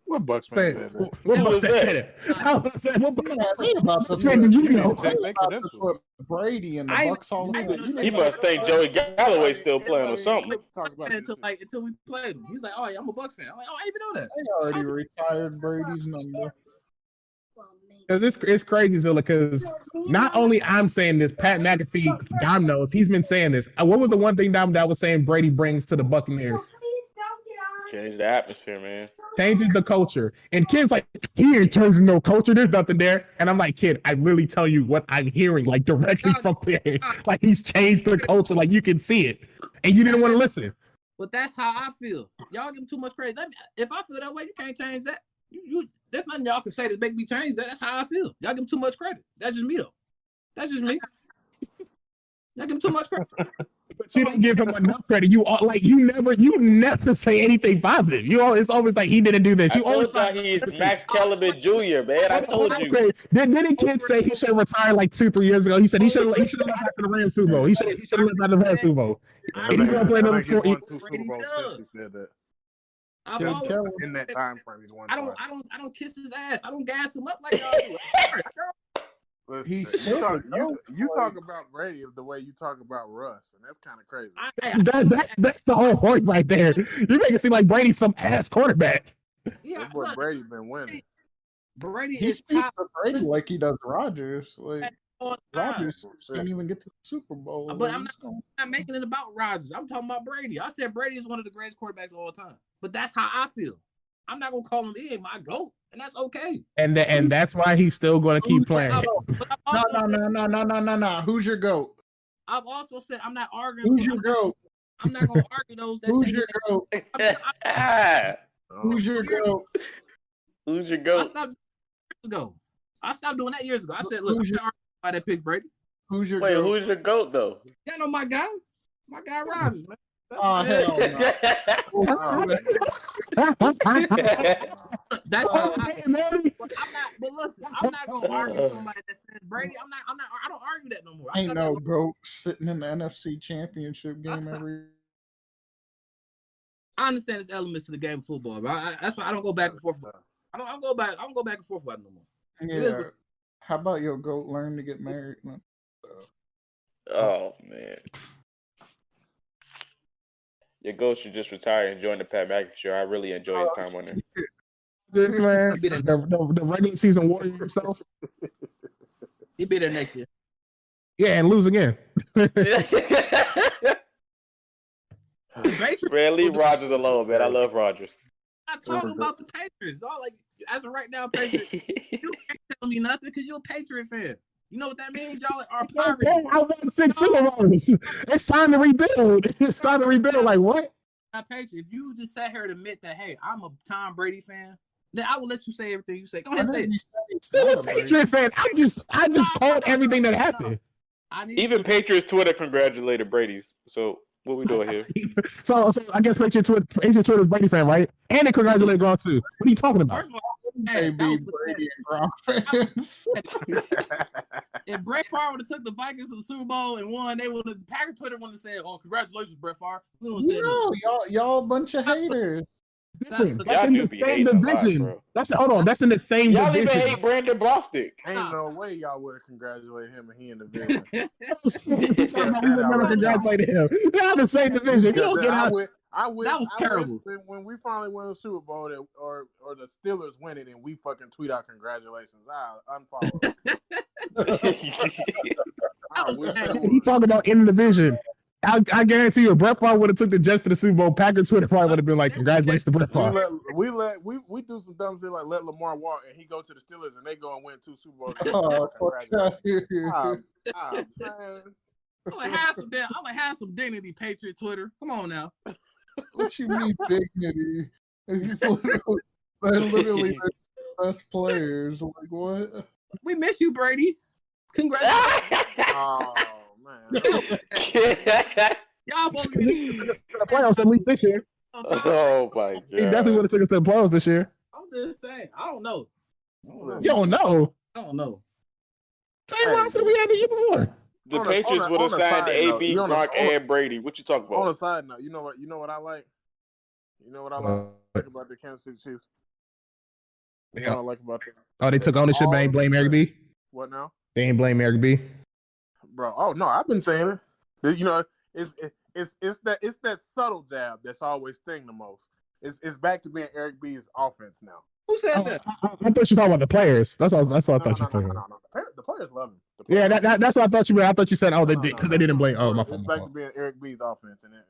What Bucs fan said that? What Bucs fan said it? What Bucs fan did you know? Brady and the Bucs all the time. He must think Joey Galloway still playing or something. Until we played him. He's like, oh yeah, I'm a Bucs fan. I'm like, oh, I even know that. They already retired Brady's number. Because it's crazy, Zilla, because not only I'm saying this, Pat McAfee, Dom knows, he's been saying this. What was the one thing Dom was saying Brady brings to the Buccaneers? Change the atmosphere, man. Changes the culture. And Kid's like, he ain't changing no culture. There's nothing there. And I'm like, Kid, I really tell you what I'm hearing, like directly from players. Like he's changed the culture. Like you can see it. And you didn't want to listen. But that's how I feel. Y'all give him too much credit. If I feel that way, you can't change that. There's nothing y'all can say to make me change that. That's how I feel. Y'all give him too much credit. That's just me though. That's just me. Y'all give him too much credit. But you don't give him enough credit. You never say anything positive. It's always like he didn't do this. You always thought he's Max Kellerman Jr., man. I told you. Didn't kids say he should have retired like 2-3 years ago? He said he should have left after the Rams Super Bowl. He should have left after the Rams Super Bowl. And he's gonna play another 4 years. Super Bowl since he said that. In that time frame, he's won. I don't kiss his ass. I don't gas him up like y'all do. Listen, you talk about Brady the way you talk about Russ, and that's kind of crazy. That's the whole point right there. You make it seem like Brady's some ass quarterback. Yeah, that's what Brady been winning. He speaks of Brady like he does Rodgers. Like Rodgers can't even get to the Super Bowl. But I'm not making it about Rodgers. I'm talking about Brady. I said Brady is one of the greatest quarterbacks of all time. But that's how I feel. I'm not gonna call him my GOAT, and that's okay. And that's why he's still gonna keep playing. No. Who's your GOAT? I've also said I'm not arguing. Who's your GOAT? I'm not gonna argue those. Who's your GOAT? Who's your GOAT? Who's your GOAT? I stopped doing that years ago. I said, look, I'm not arguing about that pick, Brady. Who's your GOAT? Who's your GOAT though? You know my guy Rodgers, man. Oh hell no. That's how I. Peyton Manning. But I'm not. But listen, I'm not gonna argue somebody that says Brady. I'm not. I don't argue that no more. I Ain't thought no that goat sitting in the NFC Championship That's game not- every. I understand there's elements to the game of football, but that's why I don't go back and forth. I don't go back. I don't go back and forth about it no more. Yeah. How about your goat learn to get married? No. Oh man. Your goat should just retire and join the Pat McAfee show. I really enjoy his time on there. This man, the regular season warrior himself. He'll be there next year. Yeah, and lose again. The Patriots. Man, leave Rodgers alone, man. I love Rodgers. I'm not talking about the Patriots. All like as of right now, Patriots. You can't tell me nothing because you're a Patriot fan. You know what that means? Y'all are pirates. I won 6 Super Bowls. It's time to rebuild. It's time to rebuild. Like what? Patriot. If you just sat here and admit that, hey, I'm a Tom Brady fan, then I will let you say everything you say. Go ahead and say it. Still a Patriot fan. I just called everything that happened. Even Patriots Twitter congratulated Brady's. So what we doing here? So I guess Patriot Twitter's Brady fan, right? And they congratulate Gronk too. What are you talking about? First of all, hey, AB that was Brady and Gronk fans. if Brett Favre would have took the Vikings to the Super Bowl and won, they would have. Packer Twitter wouldn't have said, "Oh, congratulations, Brett Favre." We wouldn't have said No, y'all a bunch of haters. Listen, Y'all that's in do the be same hating a lot, division. bro. That's in the same Y'all even division. hate Brandon Bostic. Ain't no way y'all would have congratulated him and he in the division. You talking about you would never congratulate him. They're in the same division. If you don't get out, I wish That was terrible. When we finally win the Super Bowl or the Steelers win it and we fucking tweet out congratulations, I'll unfollow. I wish that he would. talking about in the division. I guarantee you, if Brett Favre would have took the Jets to the Super Bowl, Packer Twitter probably would have been like, "Congratulations to Brett Favre." We do some dumb shit like let Lamar walk and he go to the Steelers and they go and win 2 Super Bowls. Oh, fuck out here. Man. I'm gonna have some dignity, Patriot Twitter. Come on now. What you mean dignity? He's literally the best players. Like what? We miss you, Brady. Congratulations. Oh man. Y'all both To the playoffs at least this year. Oh my god. He definitely would have took us to the playoffs this year. I'm just saying. I don't know. You don't know. I don't know. Same roster we had the year before. The On a- Patriots on a- would have on a signed side note, AB, you know, Gronk, on a- and Brady. What you talking On a about? side note, you know what I like? You know what I like about the Kansas City Chiefs? You know what I like about them? Oh, they took ownership. They ain't blame Eric B. What now? They ain't blame Eric B. Bro, oh no, I've been saying it. You know, it's that subtle jab that's always sting the most. It's back to being Eric B's offense now. Who said that? I thought you were talking about the players. That's all I thought you were talking about. No. The players love him. Yeah, that's what I thought you meant. I thought you said, oh, they did because they didn't blame. Oh, my It's fault. back to being Eric B's offense, and then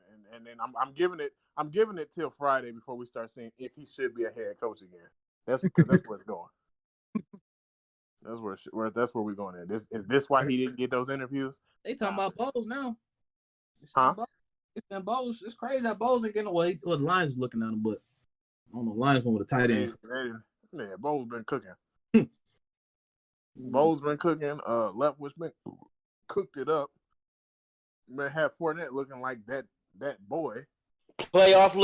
I'm giving it till Friday before we start seeing if he should be a head coach again. That's where it's going. That's where we're going at. Is this why he didn't get those interviews? They talking about Bowles now. Huh? It's them Bowles. It's crazy that Bowles ain't getting away. Well, the Lions is looking at him, but I don't know. Lions went with a tight end. Yeah, Bowles been cooking. Bowles been cooking. Leftwich been cooked it up. Man, had Fournette looking like that boy. Playoff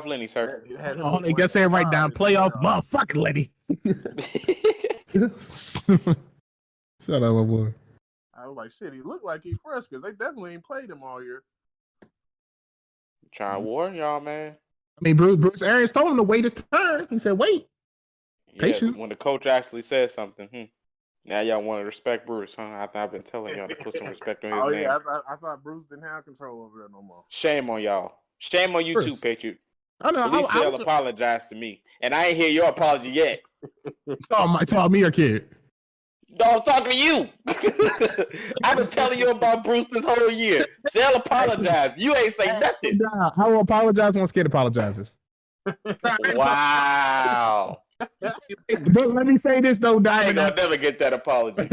Lenny, sir. Oh, they got saying right down. Playoff motherfucking lady. Shut up, my boy. I was like, shit, he looked like he fresh because they definitely ain't played him all year. Trying to warn y'all, man. I mean, Bruce Arians told him to wait his turn. He said, wait. Yeah, Patient. when the coach actually said something, now y'all want to respect Bruce, huh? I've been telling y'all to put some respect on his Oh name. yeah, I thought Bruce didn't have control over there no more. Shame on y'all. Shame on you Bruce. too, Patriot. I know. At least they'll apologize to me. And I ain't hear your apology yet. Talk me or kid. No, I'm talking to you. I've been telling you about Bruce this whole year. They'll apologize. You ain't say nothing. Nah, I will apologize once kid apologizes. Wow. But let me say this though, I ain't Diamond. gonna never get that apology.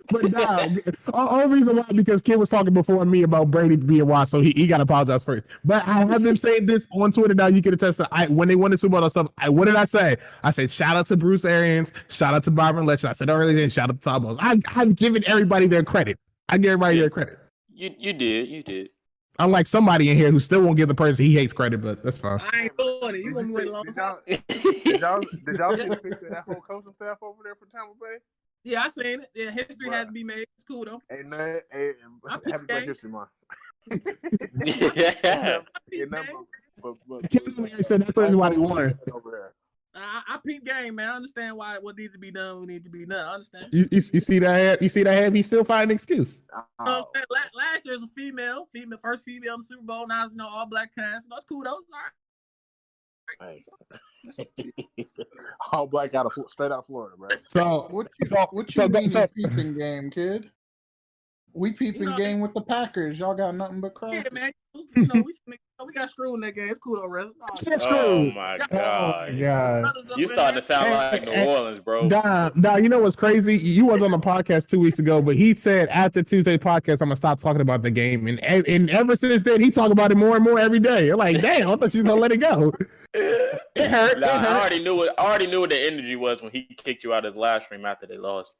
But nah, only reason why because Kid was talking before me about Brady being washed, so he got to apologize first. But I have been saying this on Twitter now. You can attest to. When they won the Super Bowl and stuff, what did I say? I said shout out to Bruce Arians, shout out to Byron Leftwich. I said earlier, shout out to Tom Bowles. I've given everybody their credit. I give everybody their credit. You did. Unlike somebody in here who still won't give the person he hates credit, but that's fine. I ain't doing it. You gonna be waiting a long time. Did y'all see the picture of that whole coaching staff over there for Tampa Bay? Yeah, I seen it. Yeah, history has to be made. It's cool though. Hey, happy Black History Month. Yeah. He said that's the reason why he won. I peep game, man. I understand what needs to be done. What needs to be done. I understand. You see that? You see that? He still finding an excuse. Last year was a female, first female in the Super Bowl. Now it's all black cast. That's cool though. All right. All black straight out of Florida, bro. So what you mean peeping game, kid? We peeping game with the Packers. Y'all got nothing but crap. Yeah, man. We got screwed in that game. It's cool though, Rez. Oh my god. You starting to sound like New Orleans, bro. Nah, you know what's crazy? You was on the podcast 2 weeks ago, but he said after Tuesday podcast, I'm gonna stop talking about the game. And ever since then, he talked about it more and more every day. You're like, damn, I thought you was gonna let it go. It hurt. I already knew what the energy was when he kicked you out of his live stream after they lost.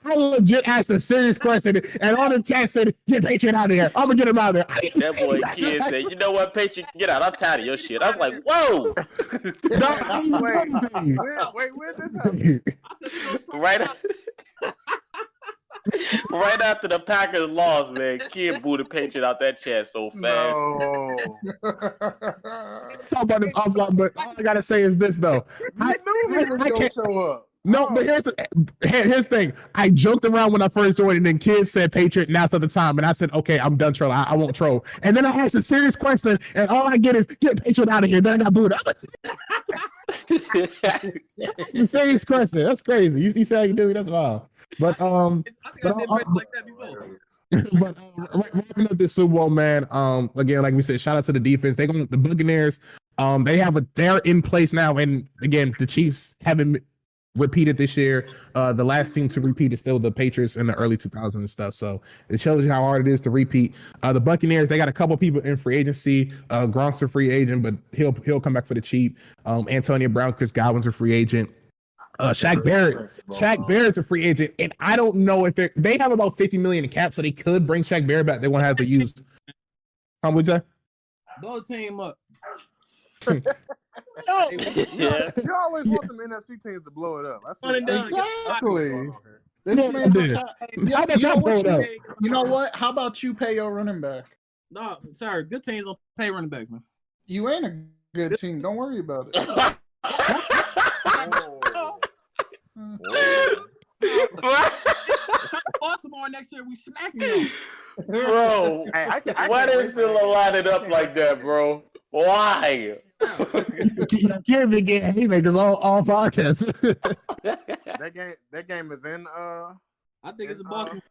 I legit asked a serious question, and all the chat said, "Get Patriot out of here." I'm gonna get him out of there. That boy Kid said, "You know what, Patriot, get out. I'm tired of your shit." I was like, "Whoa!" Wait, where this happen? Right after the Packers lost, man, Kid booted Patriot out that chat so fast. No. Talk about this offline, but all I gotta say is this though. I can't show up. No, but here's the thing. I joked around when I first joined, and then kids said Patriot. Now's not the time, and I said, "Okay, I'm done trolling. I won't troll." And then I asked a serious question, and all I get is "Get Patriot out of here." Then I got booed. I was like, "The serious question. That's crazy." You see how you do it? That's wild. But I think I did break like that before. But wrapping up this Super Bowl, man. Again, like we said, shout out to the defense. The Buccaneers. They're in place now, and again, the Chiefs haven't repeated this year. The last team to repeat is still the Patriots in the early 2000s and stuff. So it shows you how hard it is to repeat. The Buccaneers, they got a couple people in free agency. Gronk's a free agent, but he'll come back for the cheap. Antonio Brown, Chris Godwin's a free agent. Shaq Barrett's a free agent, and I don't know if they have about $50 million in cap, so they could bring Shaq Barrett back. They won't have to use. How much that? Blow the team up. You always want them NFC teams to blow it up. Exactly. This man's you know what? How about you pay your running back? No, sorry. Good teams don't pay running back, man. You ain't a good team. Don't worry about it. Baltimore next year, we smacking them. Bro, why did Zilla line it up like that, bro? Why? You can't be getting haymakers all podcasts. That game is in I think it's in Baltimore.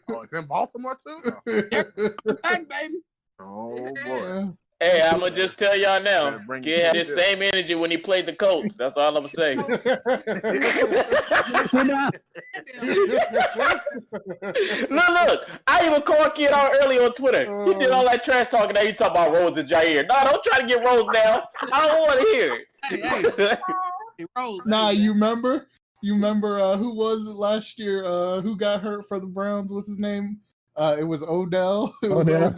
Oh, it's in Baltimore too? Back, baby. Oh boy. Hey, I'm gonna just tell y'all now. Kid had his same energy when he played the Colts. That's all I'm gonna say. Look, I even called Kid out early on Twitter. He did all that trash talking. Now you talk about Rose and Jair. No, don't try to get Rose now. I don't want to hear it. Hey, Rose. Nah, you remember? You remember who was it last year? Who got hurt for the Browns? What's his name? It was Odell. Odell.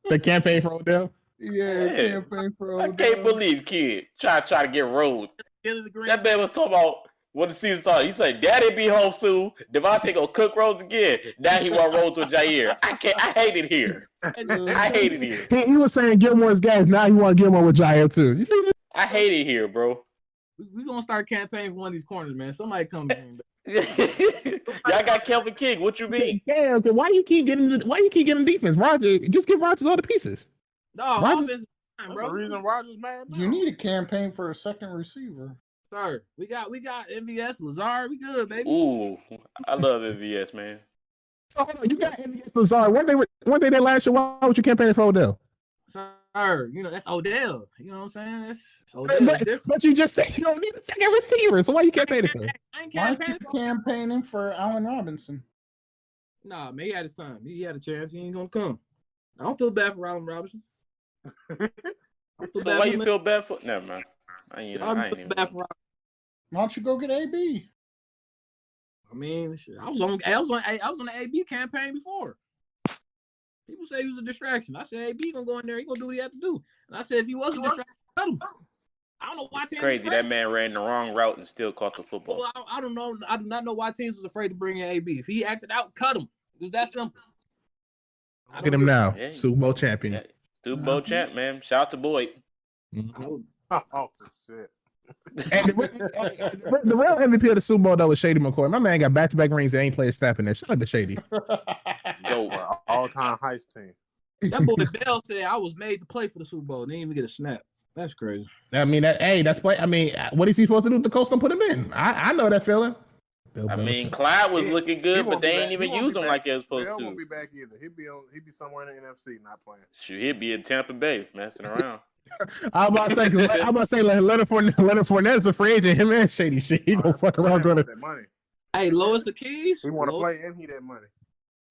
The campaign for Odell. Yeah, campaign for Odell. I can't believe Kid try to get Rose. That man was talking about when the season started. He said, "Daddy be home soon. Devontae gonna cook Rose again." Now he want Rose with Jair. I hate it here. I hate it here. He was saying Gilmore's guys. Now he want Gilmore with Jair too. You see this? I hate it here, bro. We gonna start campaigning for one of these corners, man. Somebody come in. Y'all got Kelvin King. What you mean? Yeah, okay. Why you keep getting defense? Roger, just give Rodgers all the pieces. No, Rodgers, bro. The reason Rodgers mad now. You need a campaign for a second receiver. Sir, we got MVS, Lazard. We good, baby. Ooh, I love MVS, man. Oh, you got MVS, Lazard. Weren't they there last year? Why was you campaigning for Odell? Sir, that's Odell. You know what I'm saying? That's Odell. But you just said you don't need a second receiver, so why you campaigning for? Why aren't you campaigning for Allen Robinson? Nah, man, he had his time. He had a chance. He ain't gonna come. I don't feel bad for Allen Robinson. So why you feel bad for? Never mind. I ain't even. Why don't you go get AB? I mean, shit, I was on the AB campaign before. People say he was a distraction. I said AB gonna go in there. He gonna do what he had to do. And I said if he was a distraction, cut him. I don't know why teams Crazy that man ran the wrong route and still caught the football. Well, I don't know. I do not know why teams was afraid to bring in AB. If he acted out, cut him. It was that simple. Look at him now, Super Bowl champion. Yeah. Super Bowl champ, man. Shout out to Boyd. Oh shit. And the real MVP of the Super Bowl though was Shady McCoy. My man got back-to-back rings and ain't played snap in there. Shout out to Shady. Go. All-time heist team. That boy Bell said I was made to play for the Super Bowl. Didn't even get a snap. That's crazy. I mean, that's play. I mean, what is he supposed to do if the coach gonna put him in? I know that feeling. I mean, Clyde was looking good, but they ain't even use him like they was supposed to. He won't be back either. He'd be somewhere in the NFC not playing. Shoot, he'd be in Tampa Bay messing around. I'm about to say, Leonard Fournette's a free agent. Him and Shady shit. He gonna fuck around going to that money. Hey, Lois the Keys. We want to play and he that money.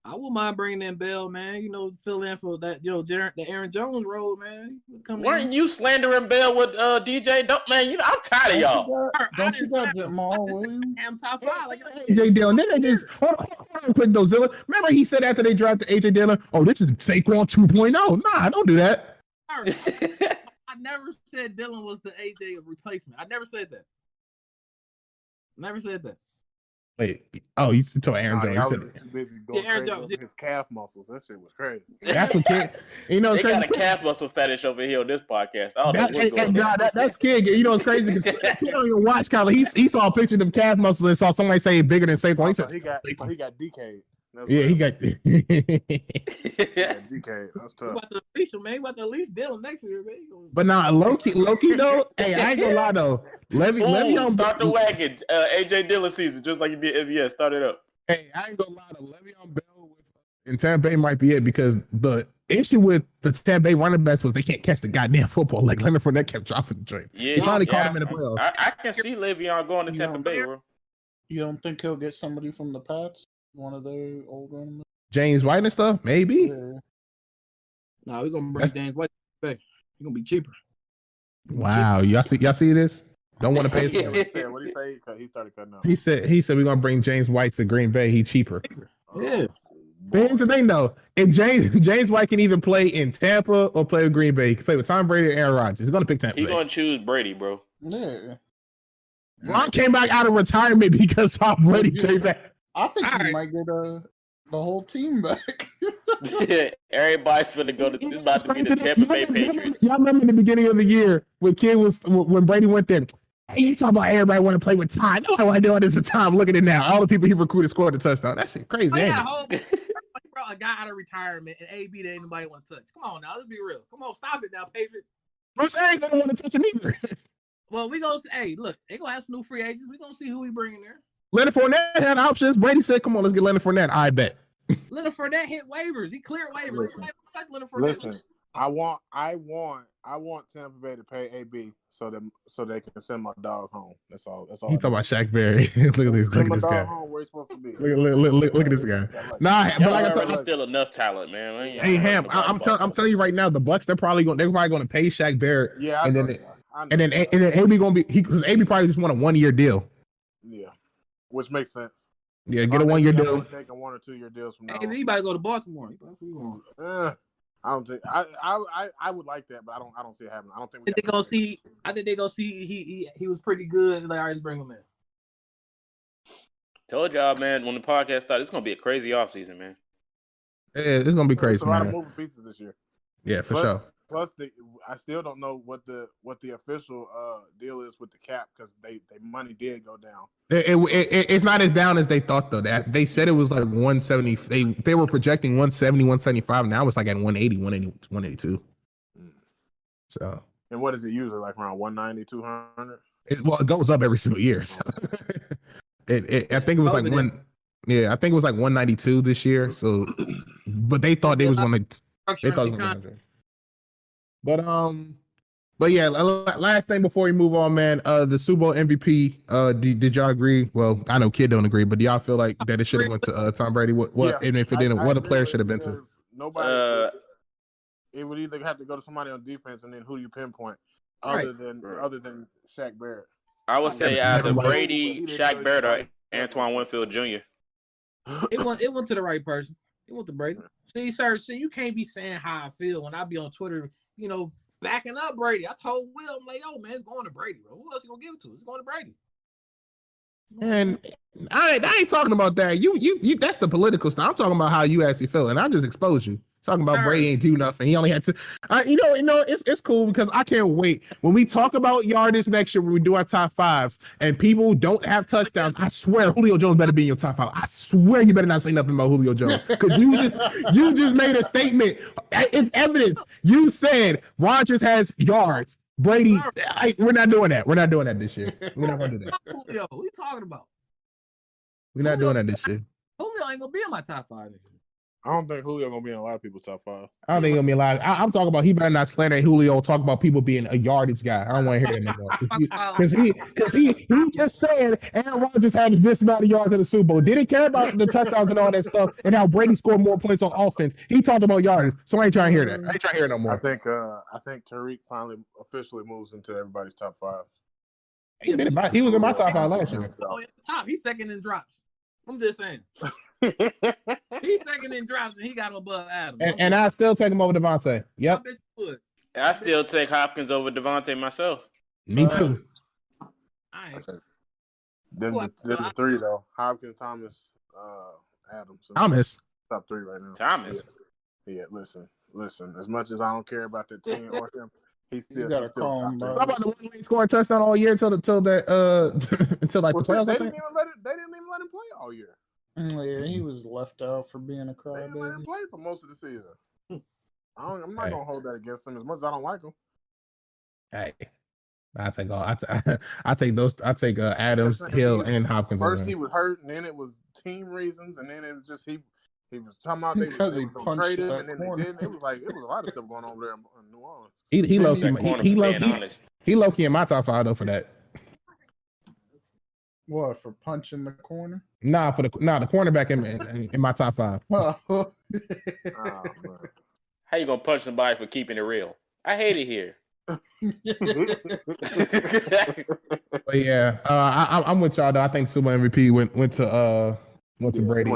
I wouldn't mind bringing in Bell, man. You know, fill in for that. You know, the Aaron Jones role, man. Weren't you slandering Bell with DJ? Man, I'm tired of y'all. Don't you got Jamal Williams? I'm top 5. Like, AJ Dillon. Then they just hold on quick though, Zilla. Remember he said after they drafted AJ Dillon, "Oh, this is Saquon 2.0." Nah, don't do that. I never said Dillon was the AJ replacement. I never said that. Never said that. Wait, oh, you told Aaron Jones. I was too busy going Aaron crazy Jones, over his calf muscles. That shit was crazy. That's what kid. You know, they got a calf muscle fetish over here on this podcast. I don't know what's going on. That's kid. You know, it's crazy because he don't even watch college. He saw a picture of calf muscles and saw somebody say bigger than Saquon. He said he got DK'd. Yeah, he got. DK'd. That's tough. About to release him, man. About to release Dillon next year, man. But now, low key though. Hey, I ain't gonna lie though. Le'Veon start the wagon. AJ Dillon season, just like you did MVS. Start it up. Hey, I ain't gonna lie though. Le'Veon Bell in Tampa Bay might be it because the issue with the Tampa Bay running backs was they can't catch the goddamn football. Like Leonard Fournette kept dropping the joint. Yeah, they finally caught him in the playoffs. I can see Le'Veon going to Tampa Bay, bro. You don't think he'll get somebody from the Pats? One of their old running backs? James White and stuff, maybe. Yeah. Nah, we're gonna bring James White back. He's gonna be cheaper. Wow, y'all see this? Don't want to pay. What did he say? He started cutting out. He said we're gonna bring James White to Green Bay. He cheaper. Yeah. But here's the thing though, if James White can either play in Tampa or play with Green Bay, he can play with Tom Brady or Aaron Rodgers. He's gonna pick Tampa. He's gonna choose Brady, bro. Yeah. Ron came back out of retirement because Tom Brady came back. I think he might get the whole team back. Everybody's finna go to. This about to be the Tampa Bay Patriots. Y'all remember in the beginning of the year when Brady went there? Hey, you talking about everybody want to play with time? No, I want to do this at time. Look at it now. All the people he recruited scored a touchdown. That shit crazy. He brought a guy out of retirement and AB that anybody want to touch. Come on now, let's be real. Come on, stop it now, Patriot. Bruce Arians didn't want to touch him either. Well, we gonna hey, look, they gonna have some new free agents. We gonna see who we bring in there. Leonard Fournette had options. Brady said, "Come on, let's get Leonard Fournette." I bet. Leonard Fournette hit waivers. He cleared waivers. Leonard Fournette. Listen, I want Tampa Bay to pay AB so they can send my dog home. That's all. He talking about Shaq Barry. look at this guy. Home where he's supposed to be. Look at this guy. Nah, but like I told you, still enough talent, man. Hey Ham, I'm telling you right now, the Bucks they're probably going to pay Shaq Barrett. Yeah, and then AB gonna be because AB probably just want a 1-year deal. Yeah, which makes sense. Yeah, get a 1-year deal. Taking 1 or 2 year deals from now. Hey, he about to go to Baltimore. I don't think I would like that, but I don't see it happening. I don't think I think they gonna see he was pretty good. Like, all right, let's bring him in. Told y'all, man, when the podcast started, it's gonna be a crazy offseason, man. Yeah, it's gonna be crazy, There's a lot of moving pieces this year. Yeah, for sure. Plus, I still don't know what the official deal is with the cap because they money did go down. It's not as down as they thought though. That they said it was like 170. They were projecting 170, 175. Now it's like at 180, 182. So. And what is it usually like around 190, 200? It goes up every single year. So. I think it was like one. Yeah, I think it was like 192 this year. So, but they thought they was going to. They thought it was going to. But yeah, last thing before we move on, man. The Super Bowl MVP. Did y'all agree? Well, I know Kid don't agree, but do y'all feel like that it should have went to Tom Brady? And if it didn't, what a player should have been to? Nobody. It would either have to go to somebody on defense, and then who do you pinpoint other than Shaq Barrett? I would say either Brady, Shaq Barrett, or Antoine Winfield Jr. It went to the right person. It went to Brady. See, sir, you can't be saying how I feel when I be on Twitter, backing up Brady. I told Will, I'm like, yo, man, it's going to Brady, bro. Who else you gonna give it to? It's going to Brady. And I ain't talking about that. You that's the political stuff. I'm talking about how you actually feel, and I just exposed you. Talking about Brady ain't do nothing. He only had to. It's cool because I can't wait when we talk about yardage next year when we do our top fives and people don't have touchdowns. I swear Julio Jones better be in your top five. I swear you better not say nothing about Julio Jones because you just made a statement. It's evidence. You said Rodgers has yards. Brady, we're not doing that. We're not doing that this year. We're not going to do that. Julio, what are you talking about? We're not doing that this year. Julio ain't gonna be in my top 5. I don't think Julio gonna be in a lot of people's top 5. I don't think he's gonna be alive. I'm talking about he better not slander Julio. Talk about people being a yardage guy. I don't want to hear that anymore. Because he just said Aaron Rodgers had this amount of yards in the Super Bowl. Didn't care about the touchdowns and all that stuff, and how Brady scored more points on offense. He talked about yardage, so I ain't trying to hear that. I ain't trying to hear it no more. I think Tariq finally officially moves into everybody's top 5. He was in my top 5 last year. Oh, top. He's second in drops. I'm just saying. He's second in drops, and he got him above Adam. And I still take him over Devontae. Yep. I bet you would. I still take Hopkins over Devontae myself. Me too. Then the 3 though: Hopkins, Thomas, Adams. Thomas. Top 3 right now. Thomas. Yeah. Listen. As much as I don't care about the team or him, he's still. You gotta call him, bro. How about the one who scored a touchdown all year until like the playoffs? They didn't even let him play all year. Yeah, he was left out for being a They didn't let him crybaby. play for most of the season. I'm not gonna hold that against him as much as I don't like him. Hey, I take those. I take Adams, Hill, and Hopkins. First he was hurt, and then it was team reasons, and then it was just he was talking about Because he was punched trade him, that and then corner. it was a lot of stuff going on over there in New Orleans. He low key in my top 5 though for that. What, for punching the corner? Nah, the cornerback in my top 5. Oh, man. How you gonna punch somebody for keeping it real? I hate it here. But yeah, I'm with y'all though. I think Super MVP went to Brady.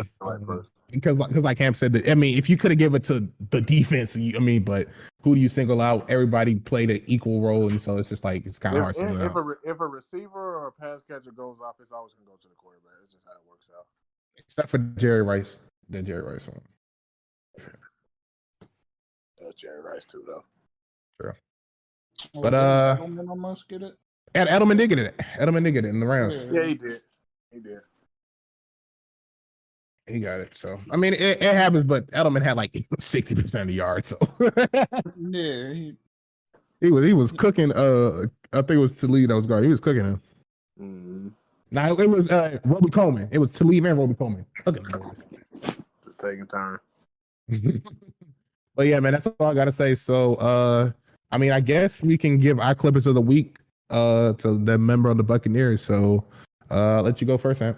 Because like Cam said, if you could have given it to the defense, but who do you single out? Everybody played an equal role, and so it's just like it's kind of hard to single out. If a receiver or a pass catcher goes off, it's always gonna go to the quarterback. It's just how it works out. Except for Jerry Rice, the Jerry Rice one. Jerry Rice too, though. Sure. But Edelman almost get it. And Edelman did get it. Edelman did get it in the Rams. Yeah, he did. He got it. So it happens, but Edelman had like 60% of the yards. So yeah, he was cooking. I think it was Toledo's guard. He was cooking him. Mm-hmm. Now it was Roby Coleman. It was Talib and Roby Coleman. Cooking the boys. Just taking time. But yeah, man, that's all I gotta say. So I guess we can give our Clippers of the week to the member of the Buccaneers. So let you go first, Sam.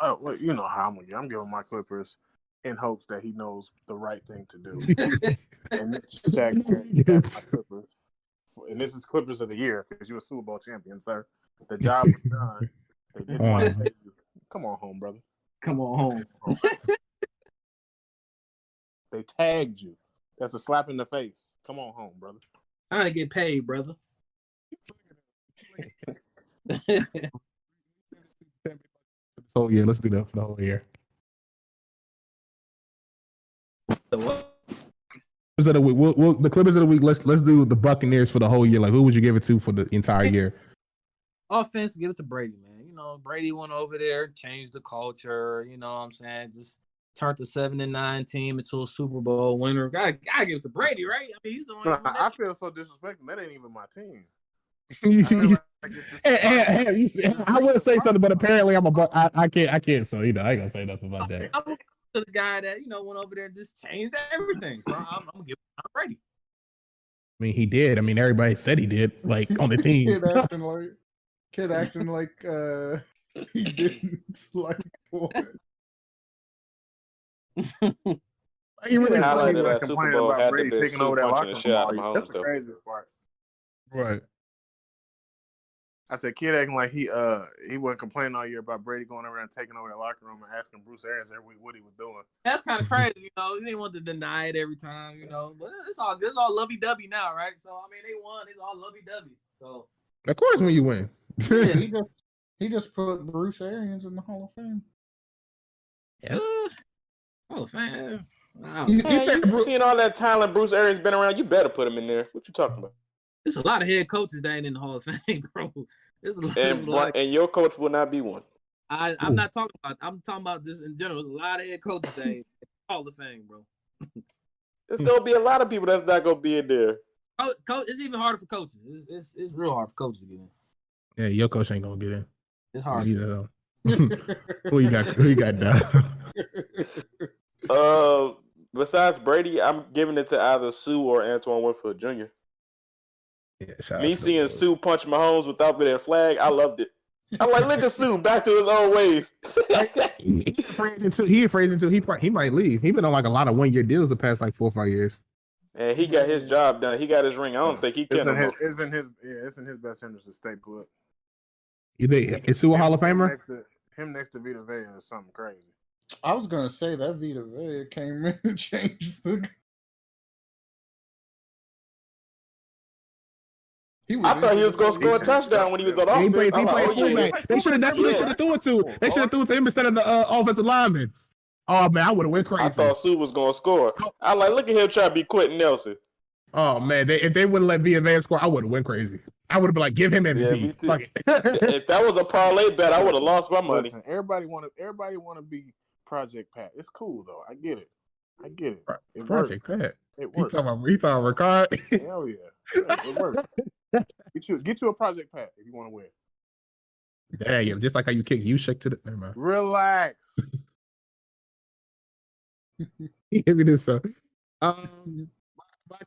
Oh, well, you know how I'm giving my Clippers in hopes that he knows the right thing to do. And this is Shaq my Clippers. And this is Clippers of the year because you're a Super Bowl champion, sir. The job was done. They didn't want to pay you. Come on home, brother. Come on home. They tagged you. That's a slap in the face. Come on home, brother. I gotta get paid, brother. Oh yeah, let's do that for the whole year. Clippers of the week. The Clippers of the week. Let's do the Buccaneers for the whole year. Like, who would you give it to for the entire year? Offense, give it to Brady, man. Brady went over there, changed the culture. You know what I'm saying? Just turned the 7-9 team into a Super Bowl winner. Gotta give it to Brady, right? He's the one. I feel so disrespectful. That ain't even my team. I would say something, but apparently I can't. So I ain't gonna say nothing about that. I'm the guy that went over there and just changed everything. So I'm gonna give it to Brady. He did. Everybody said he did. Like on the team. Kid acting like he didn't like what. You really highlighted that Super complaining Bowl about had Brady to be taking over that punching locker the shit out of room. Mahomes, That's the though. craziest part. Right. I said, kid acting like he wasn't complaining all year about Brady going over and taking over the locker room and asking Bruce Arians every week what he was doing. That's kind of crazy, you know. You didn't want to deny it every time, you know. But it's all good. It's all lovey-dovey now, right? So I mean, they won. It's all lovey-dovey. So of course, when you win, Yeah, he just put Bruce Arians in the Hall of Fame. yeah. Hall of Fame. Wow. You Man, said you seen all that talent Bruce Arians been around. You better put him in there. What you talking about? There's a lot of head coaches that ain't in the Hall of Fame, bro. There's a lot. And your coach will not be one. I'm not talking about. I'm talking about just in general. There's a lot of head coaches that ain't in the Hall of Fame, bro. There's gonna be a lot of people that's not gonna be in there. Coach, it's even harder for coaches. It's real hard for coaches to get in. yeah, your coach ain't gonna get in. It's hard. Either. Who you got down? Besides Brady, I'm giving it to either Sue or Antoine Winfield Jr. Yeah, Me seeing Sue punch Mahomes without getting a flag, I loved it. I'm like, look at Sue, back to his old ways. He afraid until he might leave. He been on like a lot of 1-year deals the past like 4 or 5 years. And he got his job done. He got his ring. I don't think he can. It's in his best interest to stay put. You think is Sue a Hall of Famer? Him next to Vita Vea is something crazy. I was gonna say that Vita Vea came in and changed the. I thought he was gonna score a touchdown when he was on offense. He played fullback. They should have threw it to. They should have threw it to him instead of the offensive lineman. Oh man, I would have went crazy. I thought Sue was gonna score. I like, look at him trying to be Quentin Nelson. Oh man, if they wouldn't let Vita Vea score, I would have went crazy. I would have been like, give him MVP. Yeah, if that was a parlay bet, I would have lost my money. Listen, everybody want to be Project Pat. It's cool though. I get it. It Project works. Pat. It He works. talking about Ricard. Hell yeah. It works. Get you a Project Pat if you want to win. Damn, just like how you kick shake to the. Never mind. Relax. Give me this. My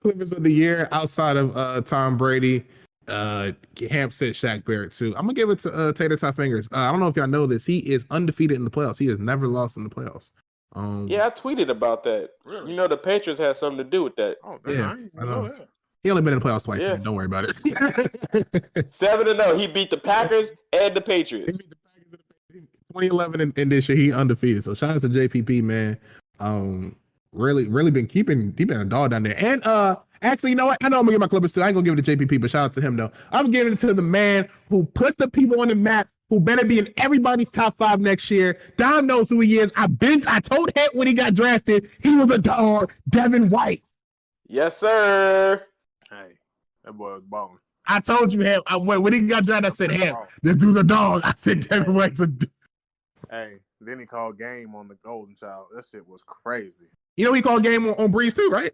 Clippers of the year outside of Tom Brady, Hamp said Shaq Barrett too. I'm gonna give it to Tater Top Fingers. I don't know if y'all know this. He is undefeated in the playoffs. He has never lost in the playoffs. Yeah, I tweeted about that. Really? You know, the Patriots had something to do with that. Oh, Yeah, I know that. He only been in the playoffs twice. Yeah. So don't worry about it. 7-0. He beat the Packers and the Patriots. 2011 and this year he undefeated. So shout out to JPP, man. Really been keeping a dog down there. And actually, you know what? I know I'm gonna give my Clippers too. I ain't gonna give it to JPP, but shout out to him though. I'm giving it to the man who put the people on the map, who better be in everybody's top 5 next year. Dom knows who he is. I told him when he got drafted, he was a dog. Devin White. Yes, sir. Hey, that boy was balling. I told you him. When he got drafted, I said, him. This dude's a dog. I said, Devin White's a dog. Hey, then he called game on the Golden Child. That shit was crazy. You know he called game on Breeze too, right?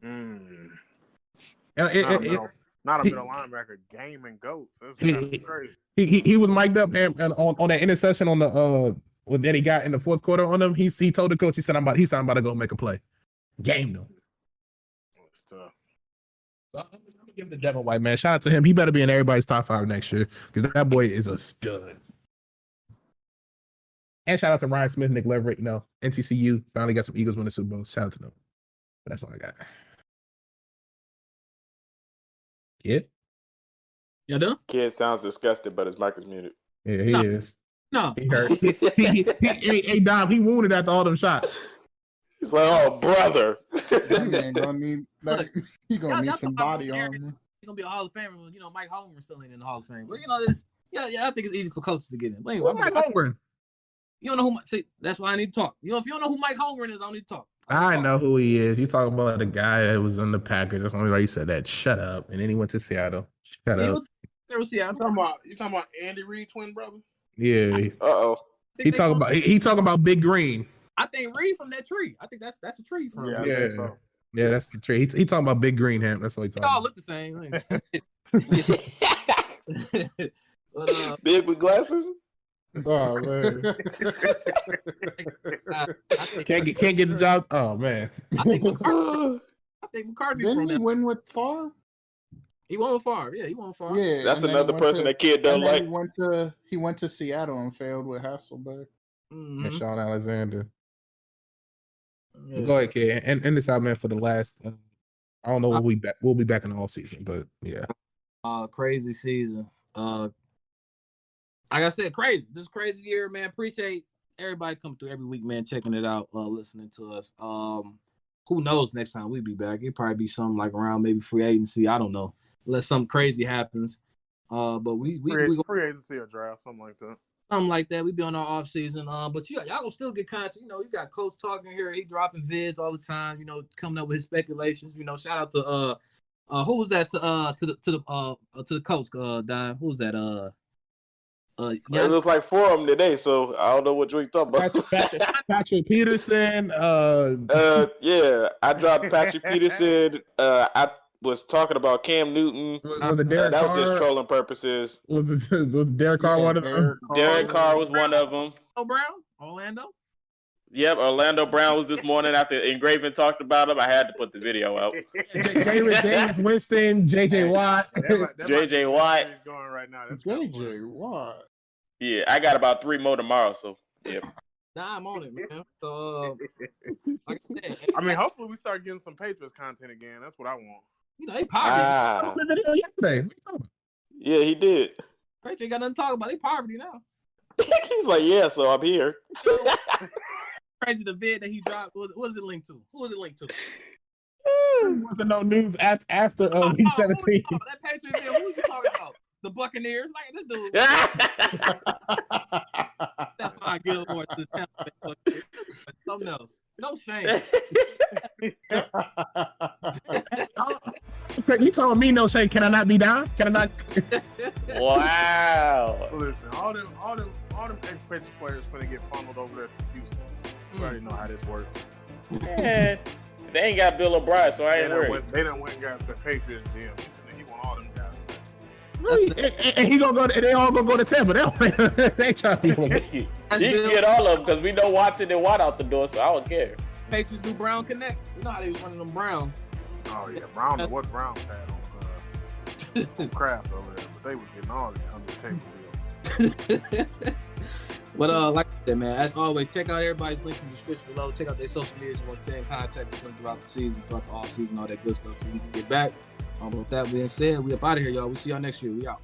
Not a middle linebacker, game and goats. That's crazy. He was mic'd up and on that interception on the that he got in the fourth quarter on him. He told the coach, he's about to go make a play. Game though. It's tough. So I'm gonna give it to Devin White, man. Shout out to him. He better be in everybody's top 5 next year because that boy is a stud. And shout out to Ryan Smith, Nick Leverett, NCCU finally got some Eagles win the Super Bowl. Shout out to them. But that's all I got. Kid? Y'all done? Kid sounds disgusted, but his mic is muted. Yeah, he is. No. He hurt. Hey, Dom, he wounded after all them shots. He's like, oh, brother. He ain't gonna need he gonna need some body armor. He's gonna be a Hall of Famer when Mike Holmgren still ain't in the Hall of Fame. But this, I think it's easy for coaches to get in. But anyway, Mike Holmgren? You don't know who? See, that's why I need to talk. If you don't know who Mike Holmgren is, I don't need to talk. I know who he is. You talking about the guy that was on the Packers. That's the only why you said that. Shut up. And then he went to Seattle. Shut up. There was Seattle. You talking about Andy Reid twin brother? Yeah. Uh-oh. He talking about Big Green. I think Reed from that tree. I think that's a tree from him. Yeah. Yeah, that's the tree. He talking about Big Green Ham. That's what he talking They all about. look the same. But, Big with glasses? Oh man. Can't get the job. Oh man. I think McCartney Didn't from he that. win with Favre? He won with Favre. Yeah, he won with Favre. Yeah, That's another person that kid don't like. He went to Seattle and failed with Hasselbeck. Mm-hmm. And Sean Alexander. Yeah. Go ahead, kid. And this out, man, for the last. I don't know when we'll be back in the off season, but yeah. Crazy season. like I said, crazy. Just crazy year, man. Appreciate everybody coming through every week, man, checking it out, listening to us. Who knows next time we be back? It'd probably be something like around maybe free agency. I don't know. Unless something crazy happens. But we free agency or draft, something like that. Something like that. We be on our off season. But y'all gonna still get content. You know, you got Coach talking here. He dropping vids all the time. You know, coming up with his speculations. You know, shout out to who was that to the coach, Dime? Who was that? It looks like 4 of them today, so I don't know what you're talking about. Patrick Peterson. Yeah, I dropped Patrick Peterson. I was talking about Cam Newton. Was it Derek that Carr? was just trolling purposes. Was Derek Carr one of them? Derek Carr was one of them. Orlando. Yep, Orlando Brown was this morning after Engraving talked about him. I had to put the video out. James Winston, JJ Watt. JJ Watt. Going right now. That's JJ Watt. Yeah, I got about 3 more tomorrow, so yeah. Nah, I'm on it, man. So, like I said, I mean, hopefully we start getting some Patriots content again. That's what I want. You know, they poverty. I saw the video yesterday. What you talking about? Yeah, he did. Patriots ain't got nothing to talk about. They poverty now. He's like, yeah, so I'm here. Crazy the vid that he dropped. What was it linked to? Who was it linked to? There wasn't no news after week 17. That Patriots vid, who was you talking about? The Buccaneers? Like this dude. Stephon Gilmore to the Tampa Bay Buccaneers. Something else. No shame. He told me no shame. Can I not be down? Can I not? Wow. Listen, all them ex-Patriots players gonna get funneled over there to Houston. You already know how this works. Man, they ain't got Bill O'Brien, so I ain't worried. They done went and got the Patriots GM. He want all them guys. Really? And he gonna go. They all gonna go to Tampa. They ain't trying to be. You can get all of them because we know Watson and Watt out the door, so I don't care. Patriots do Brown Connect. You know how they was running them Browns. Oh yeah, what Browns had on Kraft over there, but they was getting all the under the table deals. But like I said, man, as always, check out everybody's links in the description below. Check out their social media. You want to stay in contact with them throughout the season, throughout the off season, all that good stuff, so you can get back. With that being said, we up out of here, y'all. We'll see y'all next year. We out.